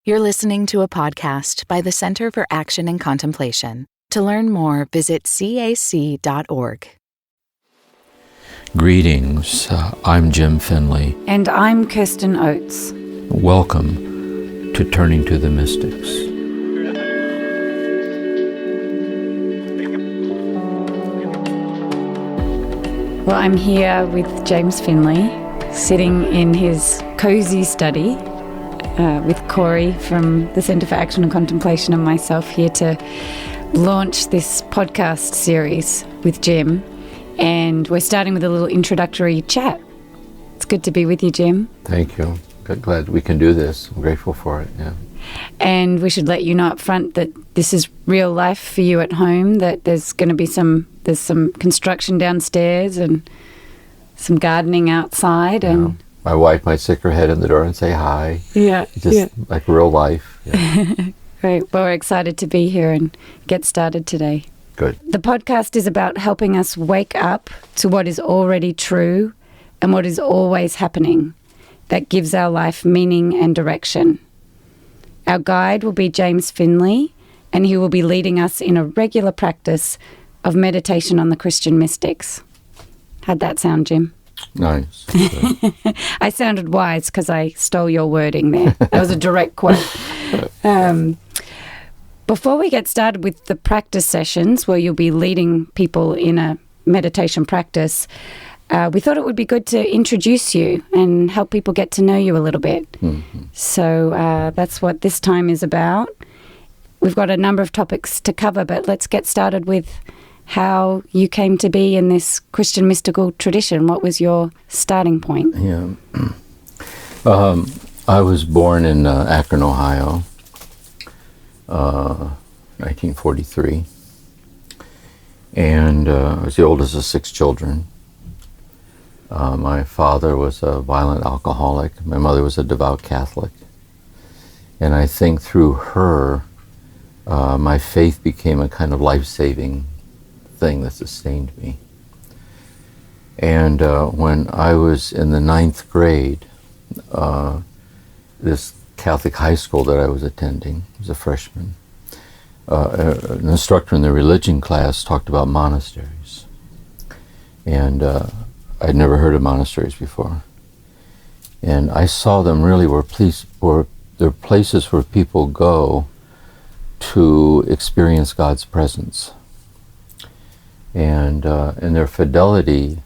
You're listening to a podcast by the Center for Action and Contemplation. To learn more, visit cac.org. Greetings, I'm Jim Finley. And I'm Kirsten Oates. Welcome to Turning to the Mystics. Well, I'm here with James Finley, sitting in his cozy study with Corey from the Center for Action and Contemplation and myself here to launch this podcast series with Jim. And we're starting with a little introductory chat. It's good to be with you, Jim. Thank you. Glad we can do this. I'm grateful for it, yeah. And we should let you know up front that this is real life for you at home, that there's going to be some construction downstairs and some gardening outside. Yeah. And my wife might stick her head in the door and say hi. Yeah. Just like real life. Yeah. Great. Well, we're excited to be here and get started today. Good. The podcast is about helping us wake up to what is already true and what is always happening that gives our life meaning and direction. Our guide will be James Finley, and he will be leading us in a regular practice of meditation on the Christian mystics. How'd that sound, Jim? Nice. I sounded wise because I stole your wording there. That was a direct quote. Before we get started with the practice sessions, where you'll be leading people in a meditation practice, we thought it would be good to introduce you and help people get to know you a little bit. Mm-hmm. So that's what this time is about. We've got a number of topics to cover, but let's get started with how you came to be in this Christian mystical tradition. What was your starting point? Yeah. I was born in Akron, Ohio, 1943. And I was the oldest of 6 children. My father was a violent alcoholic. My mother was a devout Catholic. And I think through her, my faith became a kind of life-saving thing that sustained me. And when I was in the 9th grade, this Catholic high school that I was attending, I was a freshman, an instructor in the religion class talked about monasteries. And I'd never heard of monasteries before. And I saw them really were they're places where people go to experience God's presence. And in their fidelity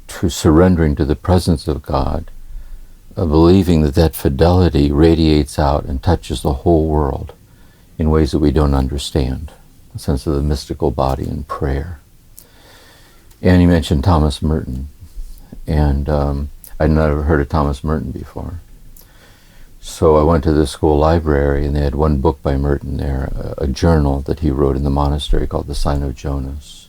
to surrendering to the presence of God, believing that fidelity radiates out and touches the whole world in ways that we don't understand, a sense of the mystical body and prayer. And he mentioned Thomas Merton, and I'd never heard of Thomas Merton before. So I went to the school library, and they had one book by Merton there, a journal that he wrote in the monastery called The Sign of Jonas.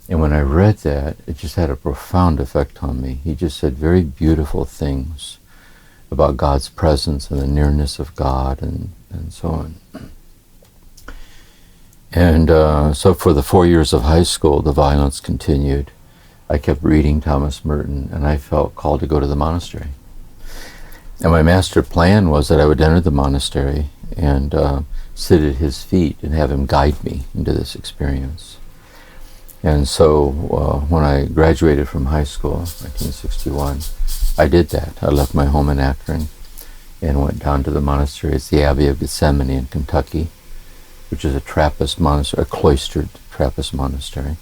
And when I read that, it just had a profound effect on me. He just said very beautiful things about God's presence and the nearness of God and so on. And so for the 4 years of high school, the violence continued. I kept reading Thomas Merton, and I felt called to go to the monastery. And my master plan was that I would enter the monastery and sit at his feet and have him guide me into this experience. And so when I graduated from high school, 1961, I did that. I left my home in Akron and went down to the monastery. It's the Abbey of Gethsemane in Kentucky, which is a Trappist monastery, a cloistered Trappist monastery.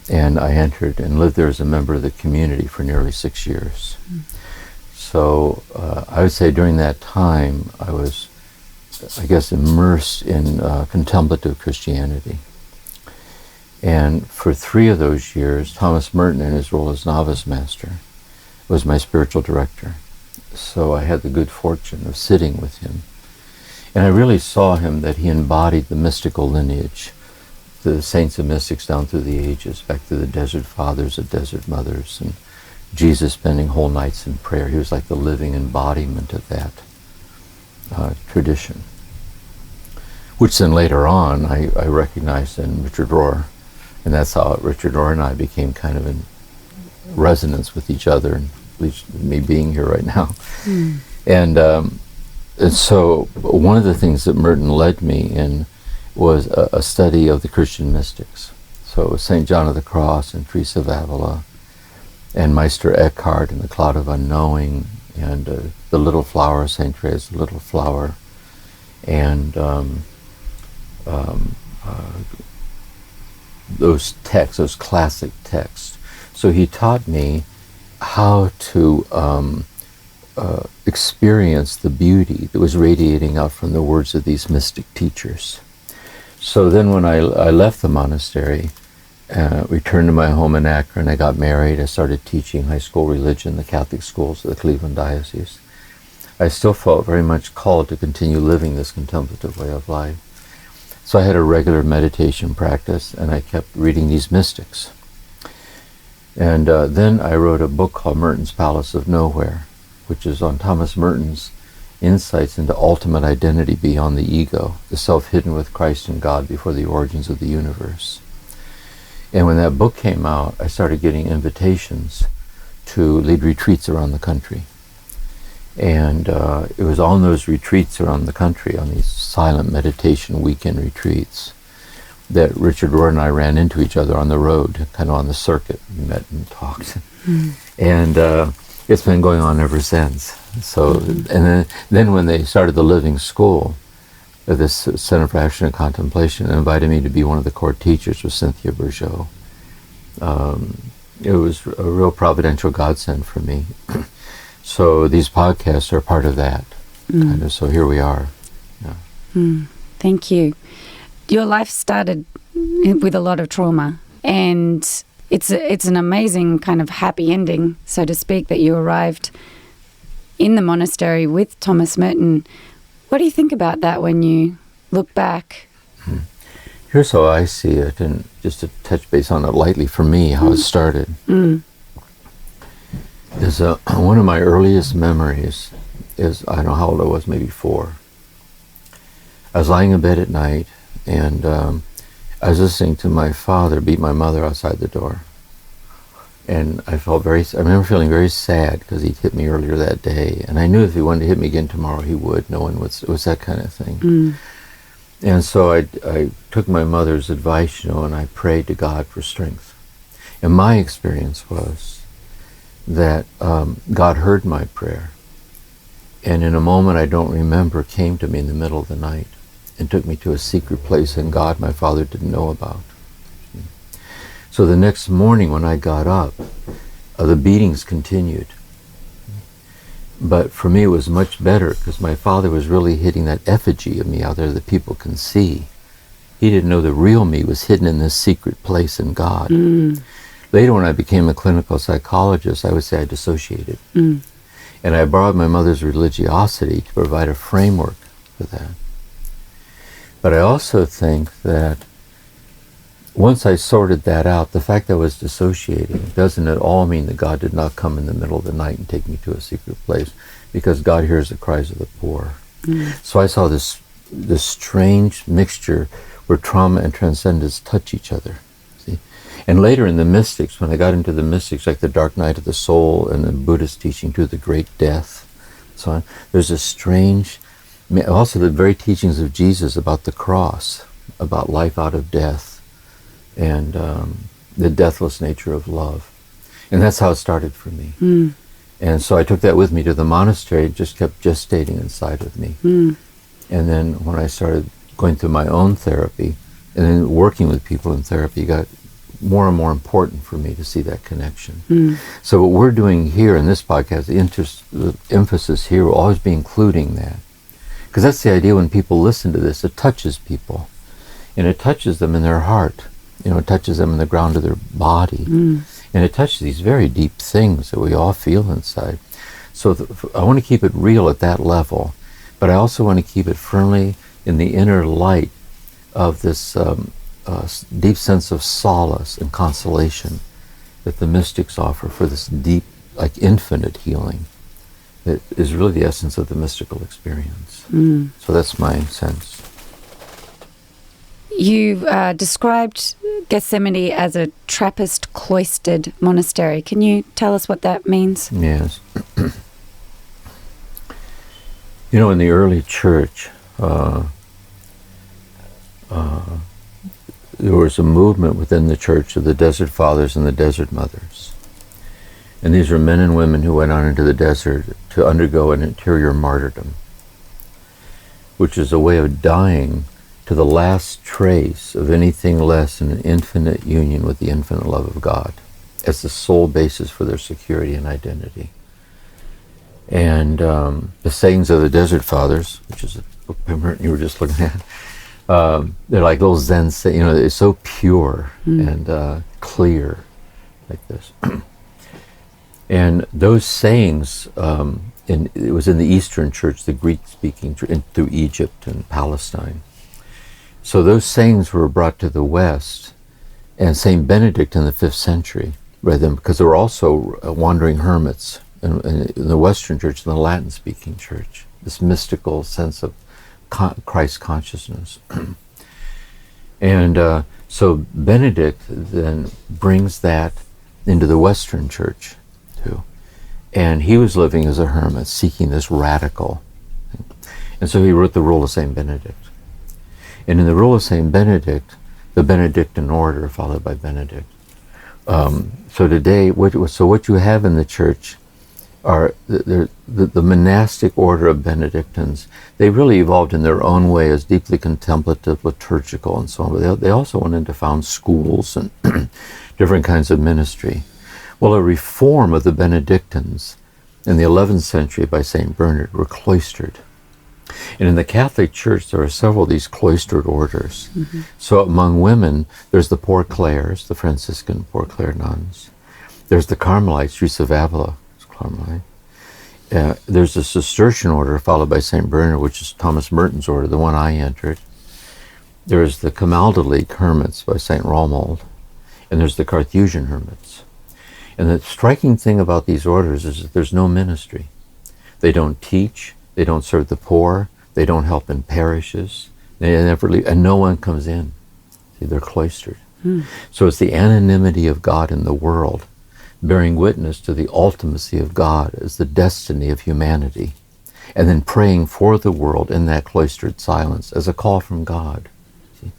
And I entered and lived there as a member of the community for nearly 6 years. Mm. So I would say during that time, I was, I guess, immersed in contemplative Christianity. And for 3 of those years, Thomas Merton, in his role as novice master, was my spiritual director. So I had the good fortune of sitting with him. And I really saw him that he embodied the mystical lineage, the saints and mystics down through the ages, back to the desert fathers, the desert mothers, and Jesus spending whole nights in prayer. He was like the living embodiment of that tradition, which then later on I recognized in Richard Rohr. And that's how Richard Rohr and I became kind of in resonance with each other, and at least me being here right now. Mm. And And so one of the things that Merton led me in was a study of the Christian mystics. So St. John of the Cross and Teresa of Avila and Meister Eckhart and the Cloud of Unknowing and the Little Flower, St. Theresa's Little Flower, and those texts, those classic texts. So he taught me how to experience the beauty that was radiating out from the words of these mystic teachers. So then when I left the monastery, returned to my home in Akron, I got married, I started teaching high school religion, the Catholic schools of the Cleveland Diocese. I still felt very much called to continue living this contemplative way of life. So I had a regular meditation practice, and I kept reading these mystics. And then I wrote a book called Merton's Palace of Nowhere, which is on Thomas Merton's insights into ultimate identity beyond the ego, the self hidden with Christ and God before the origins of the universe. And when that book came out, I started getting invitations to lead retreats around the country. And it was on those retreats around the country, on these silent meditation weekend retreats, that Richard Rohr and I ran into each other on the road, kind of on the circuit. We met and talked. And it's been going on ever since. So, and then when they started the Living School, this Center for Action and Contemplation, invited me to be one of the core teachers with Cynthia Bourgeot. It was a real providential godsend for me. So these podcasts are part of that. Kind of, so here we are. Yeah. Thank you. Your life started with a lot of trauma, and it's an amazing kind of happy ending, so to speak, that you arrived in the monastery with Thomas Merton. What do you think about that when you look back? Here's how I see it, and just to touch base on it lightly for me, how it started. Is one of my earliest memories is, I don't know how old I was, maybe 4. I was lying in bed at night, and I was listening to my father beat my mother outside the door. And I remember feeling very sad because he'd hit me earlier that day. And I knew if he wanted to hit me again tomorrow, he would. It was that kind of thing. And so I took my mother's advice, and I prayed to God for strength. And my experience was that God heard my prayer. And in a moment I don't remember, came to me in the middle of the night and took me to a secret place in God my father didn't know about. So the next morning when I got up, the beatings continued. But for me it was much better because my father was really hitting that effigy of me out there that people can see. He didn't know the real me was hidden in this secret place in God. Later when I became a clinical psychologist, I would say I dissociated. And I borrowed my mother's religiosity to provide a framework for that. But I also think that once I sorted that out, the fact that I was dissociating doesn't at all mean that God did not come in the middle of the night and take me to a secret place, because God hears the cries of the poor. So I saw this strange mixture where trauma and transcendence touch each other. See? And later in the mystics, when I got into the mystics, like the dark night of the soul and the Buddhist teaching to the great death, so on, there's a strange, also the very teachings of Jesus about the cross, about life out of death, and the deathless nature of love. And that's how it started for me. And so I took that with me to the monastery. It just kept gestating inside of me. And then when I started going through my own therapy, and then working with people in therapy, it got more and more important for me to see that connection. So what we're doing here in this podcast, the emphasis here will always be including that. Because that's the idea when people listen to this, it touches people. And it touches them in their heart. It touches them in the ground of their body. And it touches these very deep things that we all feel inside. So I want to keep it real at that level, but I also want to keep it firmly in the inner light of this deep sense of solace and consolation that the mystics offer for this deep, like infinite healing that is really the essence of the mystical experience. So that's my sense. You've described Gethsemane as a Trappist cloistered monastery. Can you tell us what that means? Yes. You know, in the early church, there was a movement within the church of the Desert Fathers and the Desert Mothers. And these were men and women who went out into the desert to undergo an interior martyrdom, which is a way of dying to the last trace of anything less than an infinite union with the infinite love of God as the sole basis for their security and identity. And the sayings of the Desert Fathers, which is a book by Merton you were just looking at, they're like little Zen sayings, you know, it's so pure and clear, like this. And those sayings, it was in the Eastern Church, the Greek-speaking, through Egypt and Palestine. So those sayings were brought to the West, and Saint Benedict in the 5th century read them, because there were also wandering hermits in the Western Church and the Latin-speaking Church, this mystical sense of Christ consciousness. And so Benedict then brings that into the Western Church too. And he was living as a hermit, seeking this radical. And so he wrote the Rule of Saint Benedict. And in the Rule of Saint Benedict, the Benedictine order followed by Benedict. So today, what you have in the church are the monastic order of Benedictines. They really evolved in their own way as deeply contemplative, liturgical, and so on. But they also went in to found schools and different kinds of ministry. Well, a reform of the Benedictines in the 11th century by St. Bernard were cloistered. And in the Catholic Church, there are several of these cloistered orders. Mm-hmm. So among women, there's the Poor Clares, the Franciscan Poor Clare nuns. There's the Carmelites, Teresa of Avila, Carmelite. There's the Cistercian order, followed by St. Bernard, which is Thomas Merton's order, the one I entered. There's the Camaldolite hermits by St. Romuald. And there's the Carthusian hermits. And the striking thing about these orders is that there's no ministry. They don't teach. They don't serve the poor. They don't help in parishes. They never leave, and no one comes in. See, they're cloistered. So it's the anonymity of God in the world, bearing witness to the ultimacy of God as the destiny of humanity, and then praying for the world in that cloistered silence as a call from God. See?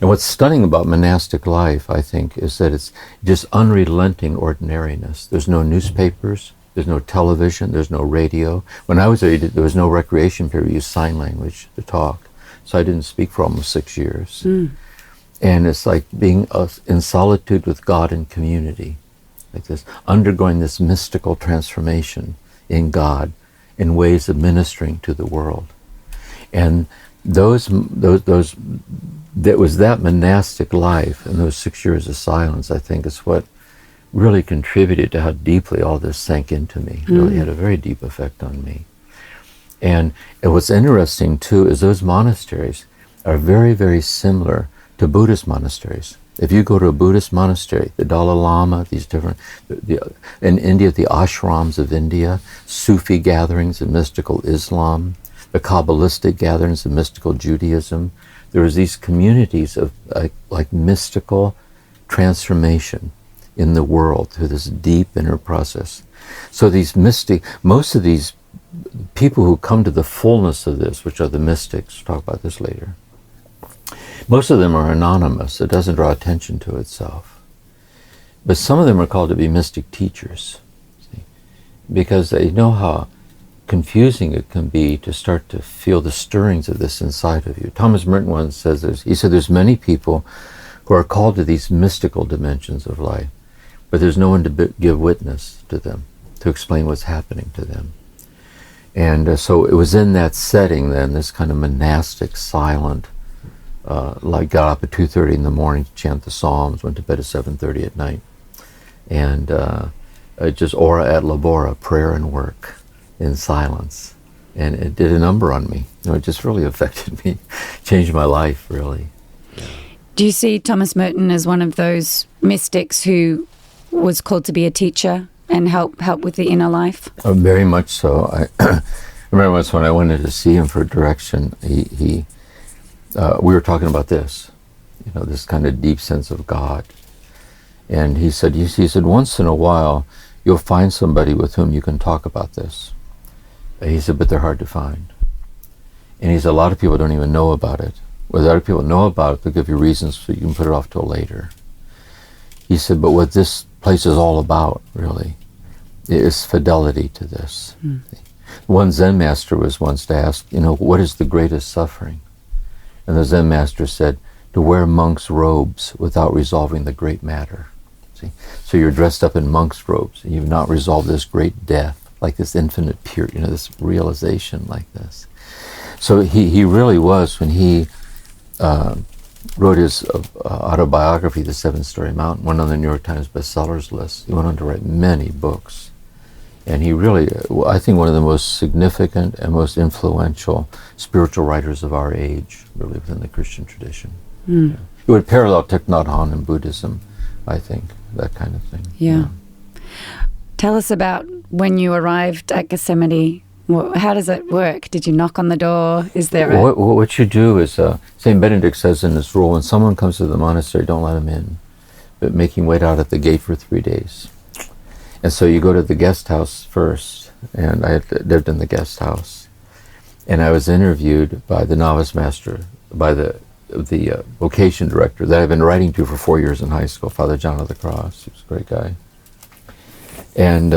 And what's stunning about monastic life, I think, is that it's just unrelenting ordinariness. There's no newspapers. There's no television, there's no radio. When I was there, there was no recreation period. We used sign language to talk. So I didn't speak for almost 6 years. And it's like being in solitude with God in community, like this, undergoing this mystical transformation in God in ways of ministering to the world. And that was that monastic life and those 6 years of silence, I think, is what really contributed to how deeply all this sank into me. It really had a very deep effect on me. And what's interesting too is those monasteries are very, very similar to Buddhist monasteries. If you go to a Buddhist monastery, the Dalai Lama, these different, in India, the ashrams of India, Sufi gatherings of mystical Islam, the Kabbalistic gatherings of mystical Judaism, there was these communities of like mystical transformation in the world through this deep inner process. So most of these people who come to the fullness of this, which are the mystics, we'll talk about this later, most of them are anonymous. It doesn't draw attention to itself. But some of them are called to be mystic teachers, see? Because they know how confusing it can be to start to feel the stirrings of this inside of you. Thomas Merton once says this. He said there's many people who are called to these mystical dimensions of life, but there's no one to give witness to them, to explain what's happening to them. And so it was in that setting then, this kind of monastic, silent, like got up at 2:30 in the morning to chant the Psalms, went to bed at 7:30 at night. And just ora et labora, prayer and work in silence. And it did a number on me. You know, it just really affected me, changed my life, really. Do you see Thomas Merton as one of those mystics who was called to be a teacher and help with the inner life? Oh, very much so. I remember once when I went in to see him for direction, we were talking about this, you know, this kind of deep sense of God. And he said, once in a while, you'll find somebody with whom you can talk about this. He said, but they're hard to find. And he said, a lot of people don't even know about it. Whether other people know about it, they'll give you reasons so you can put it off till later. He said, but what this place is all about, really, is fidelity to this. One Zen master was once asked, what is the greatest suffering? And the Zen master said, to wear monk's robes without resolving the great matter. See? So you're dressed up in monk's robes, and you've not resolved this great death, like this infinite pure, this realization like this. So he really was, when he wrote his autobiography, The Seven-Story Mountain, went on the New York Times bestsellers list. He went on to write many books. And he really, I think, one of the most significant and most influential spiritual writers of our age, really, within the Christian tradition. Yeah. It would parallel Thich Nhat Hanh in Buddhism, I think, that kind of thing. Yeah. Tell us about when you arrived at Gethsemane. How does it work? Did you knock on the door? Is there what you do is, St. Benedict says in his rule, when someone comes to the monastery, don't let him in, but make him wait out at the gate for 3 days. And so you go to the guest house first, and I had lived in the guest house. And I was interviewed by the novice master, by the vocation director that I've been writing to for 4 years in high school, Father John of the Cross. He was a great guy. And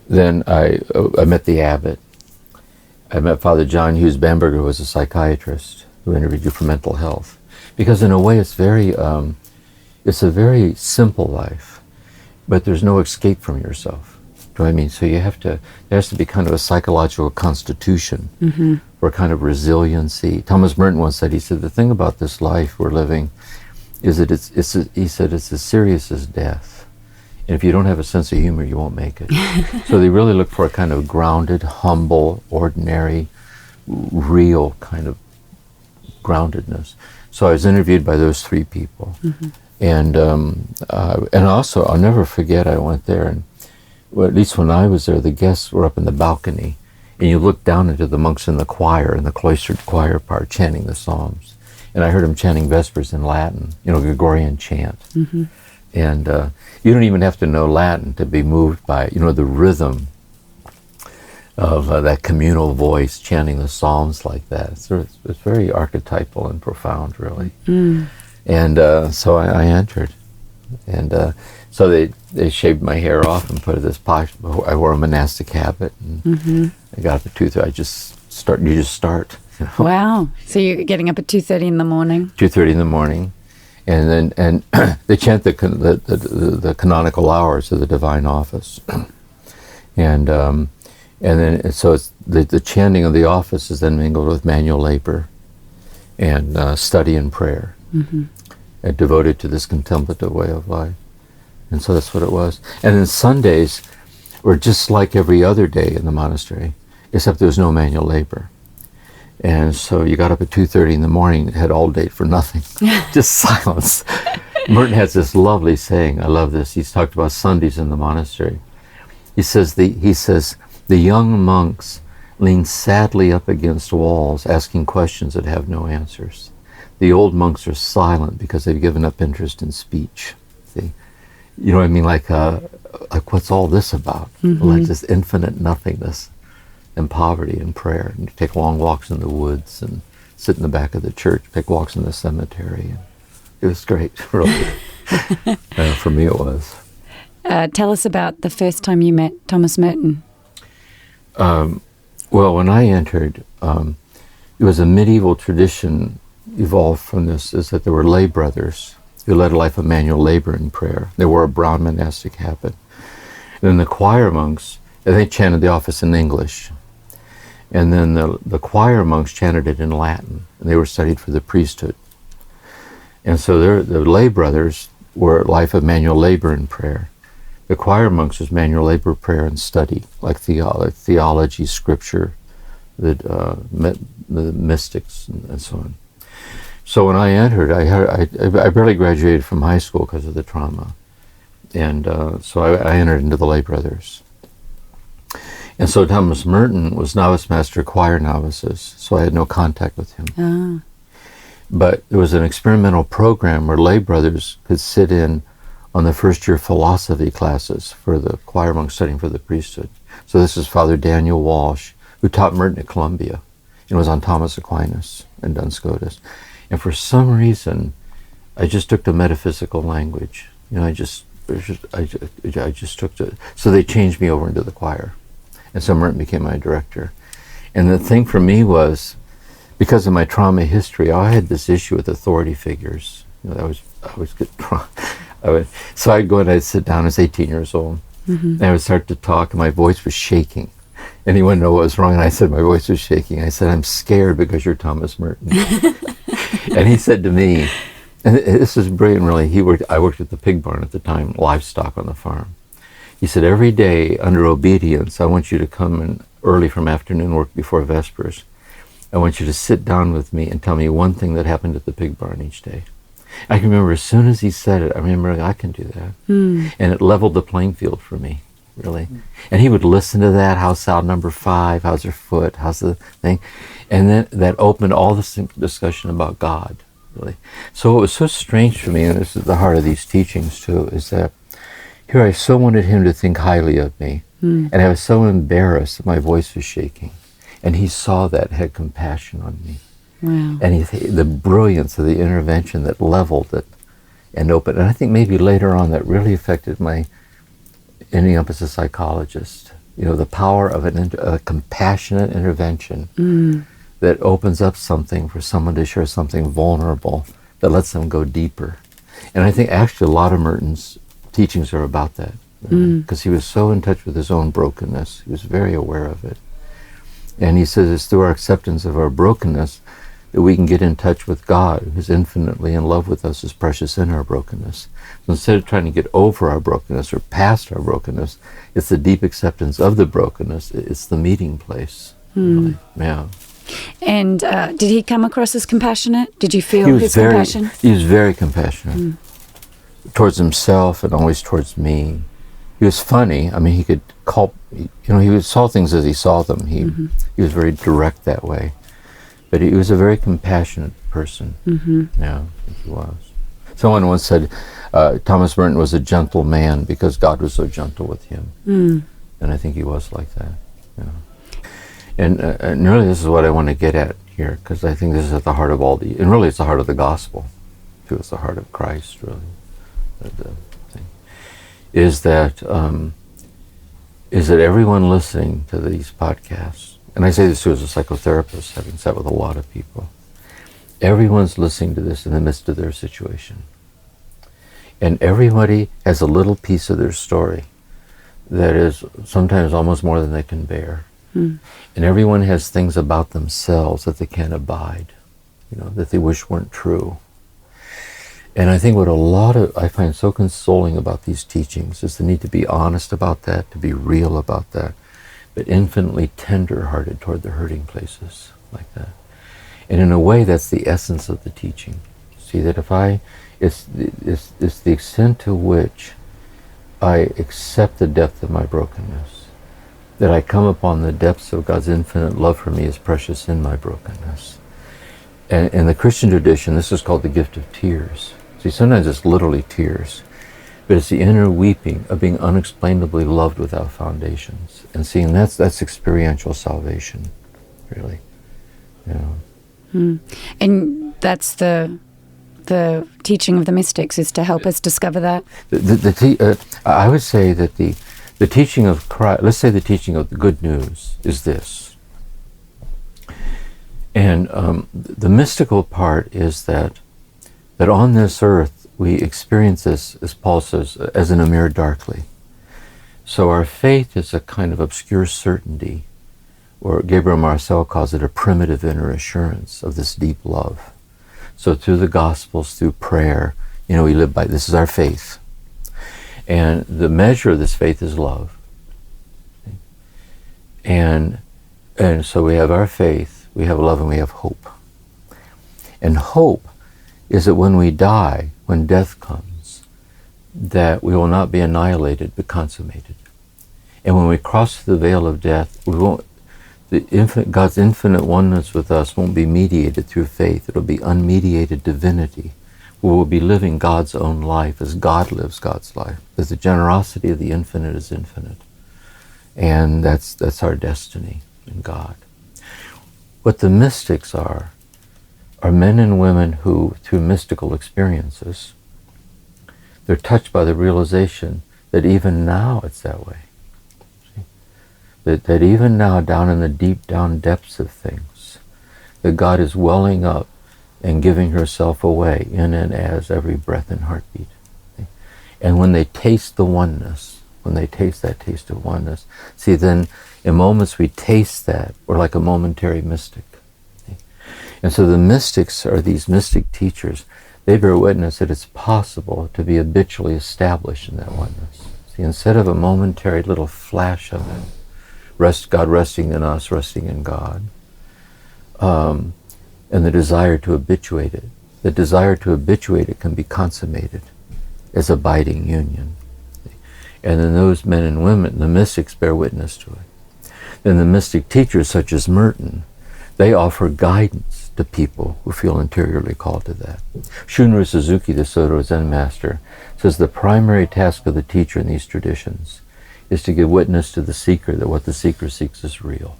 then I met the abbot. I met Father John Hughes Bamberger, who was a psychiatrist who interviewed you for mental health. Because in a way it's a very simple life, but there's no escape from yourself. Do you know what I mean? So there has to be kind of a psychological constitution for kind of resiliency. Thomas Merton once said, he said, the thing about this life we're living is that it's as serious as death. And if you don't have a sense of humor, you won't make it. So they really look for a kind of grounded, humble, ordinary, real kind of groundedness. So I was interviewed by those 3 people. And also, I'll never forget, I went there, and at least when I was there, the guests were up in the balcony, and you looked down into the monks in the choir, in the cloistered choir part, chanting the Psalms. And I heard them chanting Vespers in Latin, Gregorian chant. And you don't even have to know Latin to be moved by, the rhythm of that communal voice chanting the Psalms like that. It's very archetypal and profound, really. And so I entered. And so they shaved my hair off and put this posh. I wore a monastic habit, and I got up at 2:30. You just start. Wow! So you're getting up at 2:30 in the morning. 2:30 in the morning, and they chant the canonical hours of the divine office, and then so it's the chanting of the office is then mingled with manual labor, and study and prayer, and devoted to this contemplative way of life. And so that's what it was. And then Sundays were just like every other day in the monastery, except there was no manual labor. And so you got up at 2:30 in the morning, had all day for nothing, just silence. Merton has this lovely saying, I love this. He's talked about Sundays in the monastery. He says the young monks lean sadly up against walls, asking questions that have no answers. The old monks are silent because they've given up interest in speech. See? You know what I mean? Like what's all this about? Like this infinite nothingness and poverty and prayer. And you take long walks in the woods and sit in the back of the church, take walks in the cemetery. And it was great, really. For me, it was. Tell us about the first time you met Thomas Merton. Well, when I entered, it was a medieval tradition evolved from this, is that there were lay brothers who led a life of manual labor and prayer. They wore a brown monastic habit. And then the choir monks, they chanted the office in English. And then the choir monks chanted it in Latin, and they were studied for the priesthood. And so the lay brothers were a life of manual labor and prayer. The choir monks was manual labor, prayer, and study, like theology, scripture, the mystics, and so on. So when I entered, I barely graduated from high school because of the trauma. And so I entered into the lay brothers. And so Thomas Merton was novice master choir novices, so I had no contact with him. But there was an experimental program where lay brothers could sit in on the first year philosophy classes for the choir monks studying for the priesthood. So this is Father Daniel Walsh, who taught Merton at Columbia. It was on Thomas Aquinas and Duns Scotus. And for some reason, I just took to metaphysical language. I just took to, so they changed me over into the choir. And so Merton became my director. And the thing for me was, because of my trauma history, I had this issue with authority figures. I was get so I'd go and I'd sit down. I was 18 years old. And I would start to talk, and my voice was shaking. And he wouldn't know what was wrong. And I said, my voice was shaking. I said, I'm scared because you're Thomas Merton. And he said to me, and this is brilliant, really. I worked at the pig barn at the time, livestock on the farm. He said, every day under obedience, I want you to come in early from afternoon work before Vespers. I want you to sit down with me and tell me one thing that happened at the pig barn each day. I can remember as soon as he said it, I remember I can do that. And it leveled the playing field for me, really. And he would listen to that, how's sound number 5, how's her foot, how's the thing. And then that opened all this discussion about God, really. So what was so strange for me, and this is the heart of these teachings too, is that here I so wanted him to think highly of me. And I was so embarrassed that my voice was shaking. And he saw that, had compassion on me. Wow. And the brilliance of the intervention that leveled it and opened. And I think maybe later on that really affected my ending up as a psychologist. The power of a compassionate intervention that opens up something for someone to share something vulnerable that lets them go deeper. And I think actually a lot of Merton's teachings are about that. Because he was so in touch with his own brokenness. He was very aware of it. And he says it's through our acceptance of our brokenness that we can get in touch with God, who's infinitely in love with us, is precious in our brokenness. So instead of trying to get over our brokenness or past our brokenness, it's the deep acceptance of the brokenness. It's the meeting place. Really. Yeah. And did he come across as compassionate? Did you feel his compassion? He was very compassionate towards himself and always towards me. He was funny. I mean, he could he saw things as he saw them. He was very direct that way. But he was a very compassionate person. Yeah, I think he was. Someone once said Thomas Merton was a gentle man because God was so gentle with him. And I think he was like that. Yeah. And really this is what I want to get at here, because I think this is at the heart of and really it's the heart of the gospel, too. It's the heart of Christ, really. The thing is that everyone listening to these podcasts, and I say this too as a psychotherapist, having sat with a lot of people, everyone's listening to this in the midst of their situation. And everybody has a little piece of their story that is sometimes almost more than they can bear. And everyone has things about themselves that they can't abide, that they wish weren't true. And I think what I find so consoling about these teachings is the need to be honest about that, to be real about that, but infinitely tender-hearted toward the hurting places like that. And in a way, that's the essence of the teaching. See, that it's the extent to which I accept the depth of my brokenness, that I come upon the depths of God's infinite love for me as precious in my brokenness. And in the Christian tradition, this is called the gift of tears. See, sometimes it's literally tears, but it's the inner weeping of being unexplainably loved without foundations. And seeing that's experiential salvation, really. And that's the teaching of the mystics, is to help us discover that? I would say that the teaching of Christ, let's say the teaching of the good news is this. And the mystical part is that on this earth we experience this, as Paul says, as in a mirror darkly. So our faith is a kind of obscure certainty, or Gabriel Marcel calls it a primitive inner assurance of this deep love. So through the Gospels, through prayer, we live by, this is our faith. And the measure of this faith is love. And so we have our faith, we have love, and we have hope. And hope is that when we die, when death comes, that we will not be annihilated but consummated. And when we cross the veil of death, God's infinite oneness with us won't be mediated through faith. It'll be unmediated divinity. We will be living God's own life as God lives God's life. Because the generosity of the infinite is infinite. And that's our destiny in God. what the mystics are men and women who, through mystical experiences, they're touched by the realization that even now it's that way. See? That even now, down in the deep down depths of things, that God is welling up and giving herself away in and as every breath and heartbeat. See? And when they taste the oneness, when they taste that taste of oneness, see, then in moments we taste that, we're like a momentary mystic. See? And so the mystics are these mystic teachers. They bear witness that it's possible to be habitually established in that oneness. See, instead of a momentary little flash of it, God resting in us, resting in God, and the desire to habituate it. The desire to habituate it can be consummated as abiding union. See? And then those men and women, the mystics, bear witness to it. Then the mystic teachers, such as Merton, they offer guidance to people who feel interiorly called to that. Shunryu Suzuki, the Soto Zen master, says the primary task of the teacher in these traditions is to give witness to the seeker that what the seeker seeks is real.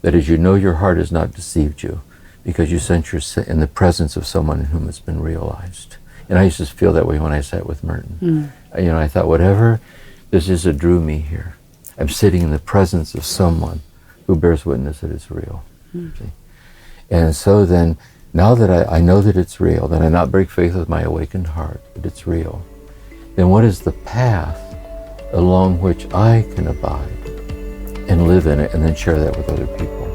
That is, you know your heart has not deceived you because you sense you're in the presence of someone in whom it's been realized. And I used to feel that way when I sat with Merton. I thought, whatever this is that drew me here, I'm sitting in the presence of someone who bears witness that it's real. See? And so then, now that I know that it's real, that I not break faith with my awakened heart, that it's real, then what is the path along which I can abide and live in it and then share that with other people?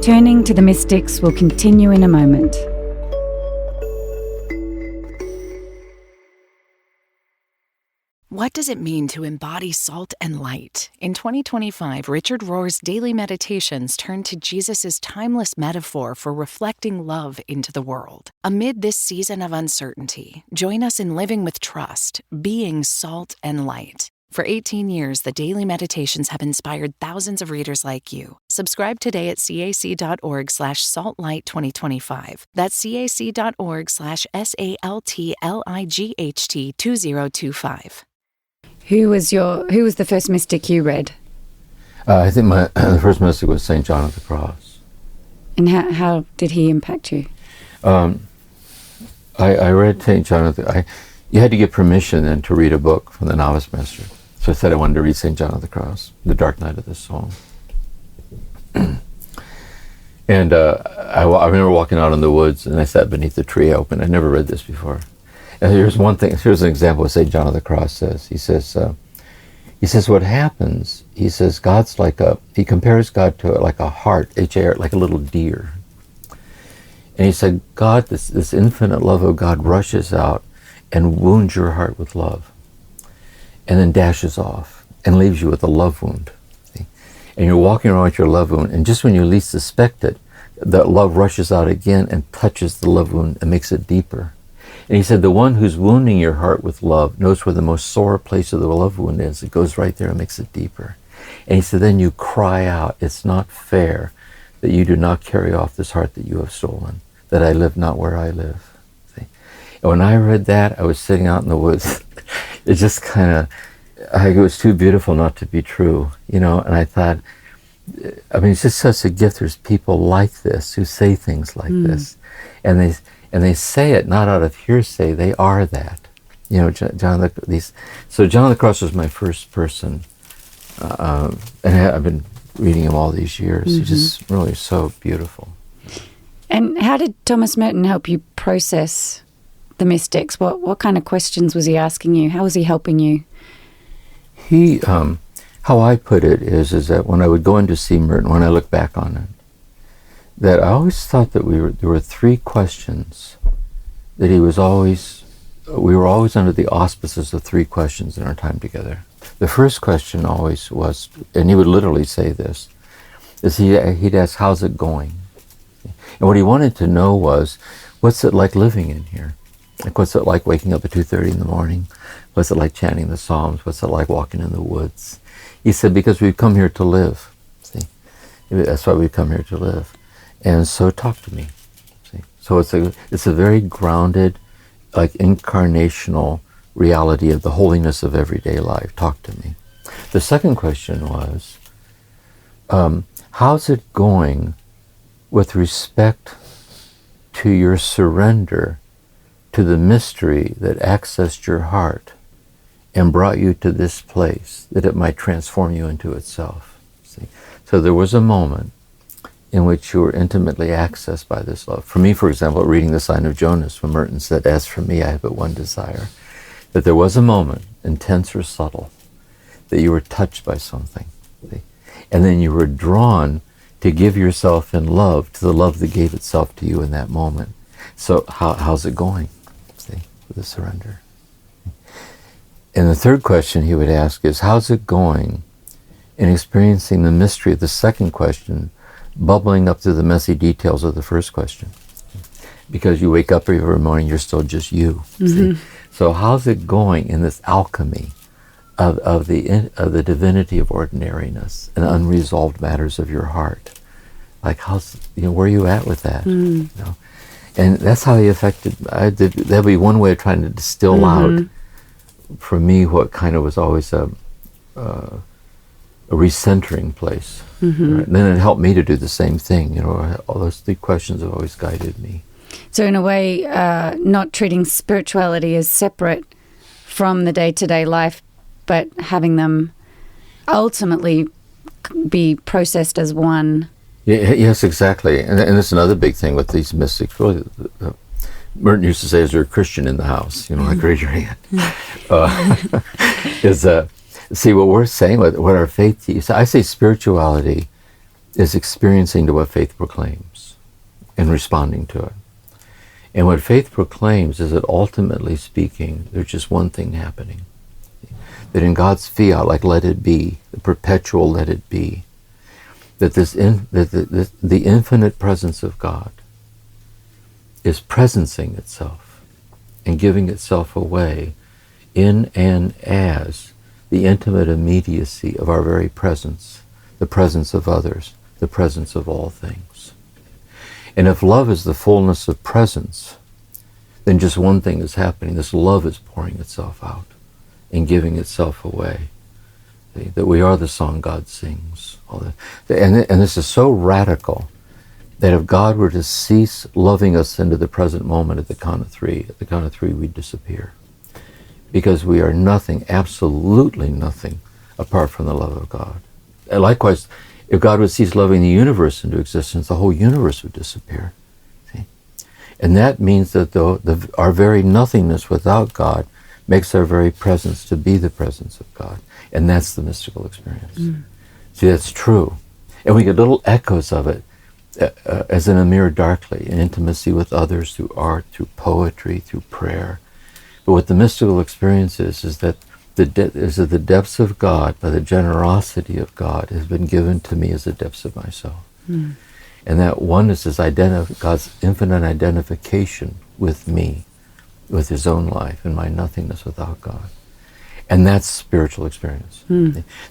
Turning to the mystics will continue in a moment. What does it mean to embody salt and light? In 2025, Richard Rohr's daily meditations turn to Jesus' timeless metaphor for reflecting love into the world. Amid this season of uncertainty, join us in living with trust, being salt and light. For 18 years, the daily meditations have inspired thousands of readers like you. Subscribe today at cac.org/saltlight2025. That's cac.org/SALTLIGHT2025. Who was the first mystic you read? I think the first mystic was St. John of the Cross. And how did he impact you? I read St. John of the... You had to get permission then to read a book from the novice master. So I said I wanted to read St. John of the Cross, The Dark Night of the Soul. And I remember walking out in the woods and I sat beneath the tree open. I'd never read this before. And here's an example of what St. John of the Cross says. He says, what happens, he says, God's he compares God to like a heart, H-A-R, like a little deer. And he said, God, this infinite love of God rushes out and wounds your heart with love, and then dashes off and leaves you with a love wound. See? And you're walking around with your love wound, and just when you least suspect it, that love rushes out again and touches the love wound and makes it deeper. And he said, the one who's wounding your heart with love knows where the most sore place of the love wound is. It goes right there and makes it deeper. And he said, then you cry out, it's not fair that you do not carry off this heart that you have stolen, that I live not where I live. See? And when I read that, I was sitting out in the woods. It just it was too beautiful not to be true, and I thought, it's just such a gift. There's people like this who say things like this. And they say it not out of hearsay, they are that. John of the Cross was my first person, and I've been reading him all these years. He's just really so beautiful. And how did Thomas Merton help you process the mystics? What kind of questions was he asking you? How was he helping you? He, how I put it is that when I would go in to see Merton, when I look back on it, that I always thought that there were three questions that we were always under the auspices of three questions in our time together. The first question always was, and he would literally say this, is he'd ask, how's it going? And what he wanted to know was, what's it like living in here? Like, what's it like waking up at 2:30 in the morning? What's it like chanting the Psalms? What's it like walking in the woods? He said, because we've come here to live. See, that's why we've come here to live. And so talk to me. See, so it's a very grounded, like incarnational reality of the holiness of everyday life. Talk to me. The second question was, how's it going with respect to your surrender to the mystery that accessed your heart and brought you to this place, that it might transform you into itself? See? So there was a moment in which you were intimately accessed by this love. For me, for example, reading The Sign of Jonas, when Merton said, "As for me, I have but one desire," that there was a moment, intense or subtle, that you were touched by something. See? And then you were drawn to give yourself in love to the love that gave itself to you in that moment. So how's it going? See, with the surrender. And the third question he would ask is, how's it going in experiencing the mystery of the second question, bubbling up through the messy details of the first question? Because you wake up every morning, you're still just you. See? So how's it going in this alchemy of the divinity of ordinariness and unresolved matters of your heart? Like, where are you at with that? You know? And that's how he affected. That'd be one way of trying to distill out for me what kind of was always a recentering place. Right? And then it helped me to do the same thing. You know, all those three questions have always guided me. So in a way, not treating spirituality as separate from the day-to-day life, but having them ultimately be processed as one. Yes, exactly. And that's another big thing with these mystics. Really, Merton used to say, "Is there a Christian in the house?" You know, like, raise your hand. See, what we're saying, what our faith teaches. I say spirituality is experiencing to what faith proclaims and responding to it. And what faith proclaims is that ultimately speaking, there's just one thing happening. That in God's fiat, like let it be, the perpetual let it be, that the infinite presence of God is presencing itself and giving itself away in and as the intimate immediacy of our very presence, the presence of others, the presence of all things. And if love is the fullness of presence, then just one thing is happening. This love is pouring itself out and giving itself away. See, that we are the song God sings. And this is so radical that if God were to cease loving us into the present moment at the count of three, we'd disappear. Because we are nothing, absolutely nothing, apart from the love of God. And likewise, if God would cease loving the universe into existence, the whole universe would disappear. See? And that means that our very nothingness without God makes our very presence to be the presence of God. And that's the mystical experience. See, that's true. And we get little echoes of it as in a mirror darkly, in intimacy with others, through art, through poetry, through prayer. But what the mystical experience is that the depths of God, by the generosity of God, has been given to me as the depths of myself. And that oneness is God's infinite identification with me, with his own life, and my nothingness without God. And that's spiritual experience.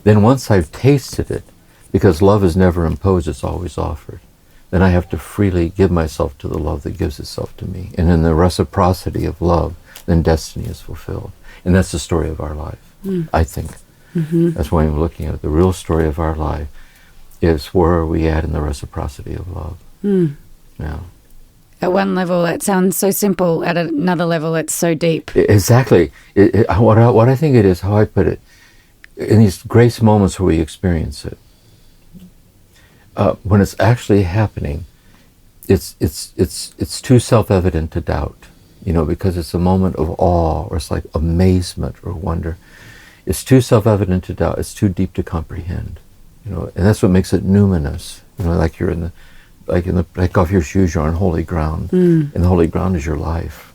Then once I've tasted it, because love is never imposed, it's always offered, then I have to freely give myself to the love that gives itself to me. And in the reciprocity of love, then destiny is fulfilled. And that's the story of our life, I think. That's why I'm looking at it. The real story of our life is, where are we at in the reciprocity of love? Yeah. At one level, it sounds so simple. At another level, it's so deep. Exactly. What I think it is, how I put it, in these grace moments where we experience it, when it's actually happening, it's too self-evident to doubt, because it's a moment of awe, or it's like amazement or wonder. It's too self-evident to doubt. It's too deep to comprehend, and that's what makes it numinous. Like you're take off your shoes, you're on holy ground, and the holy ground is your life,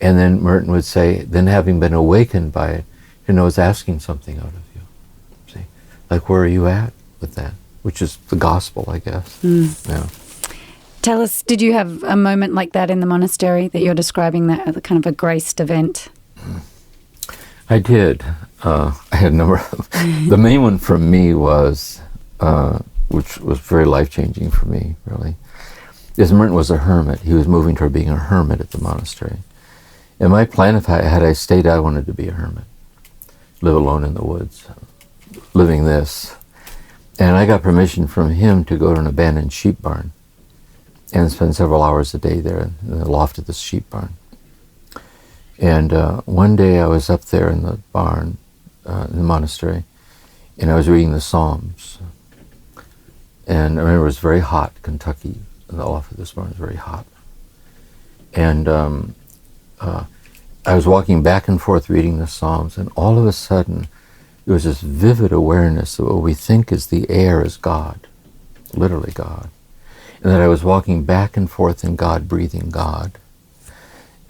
And then Merton would say, then having been awakened by it, it's asking something out of you. See, like, where are you at with that? Which is the gospel, I guess. Yeah. Tell us, did you have a moment like that in the monastery that you're describing, that kind of a graced event? I did. I had a number of them. The main one for me was, which was very life-changing for me, really, is Merton was a hermit. He was moving toward being a hermit at the monastery. And my plan, had I stayed, I wanted to be a hermit, live alone in the woods, living this. And I got permission from him to go to an abandoned sheep barn and spend several hours a day there in the loft of this sheep barn. And one day I was up there in the barn, in the monastery, and I was reading the Psalms. And I remember it was very hot, Kentucky, in the loft of this barn was very hot. And I was walking back and forth reading the Psalms, and all of a sudden, there was this vivid awareness that what we think is the air is God, literally God. And that I was walking back and forth in God, breathing God.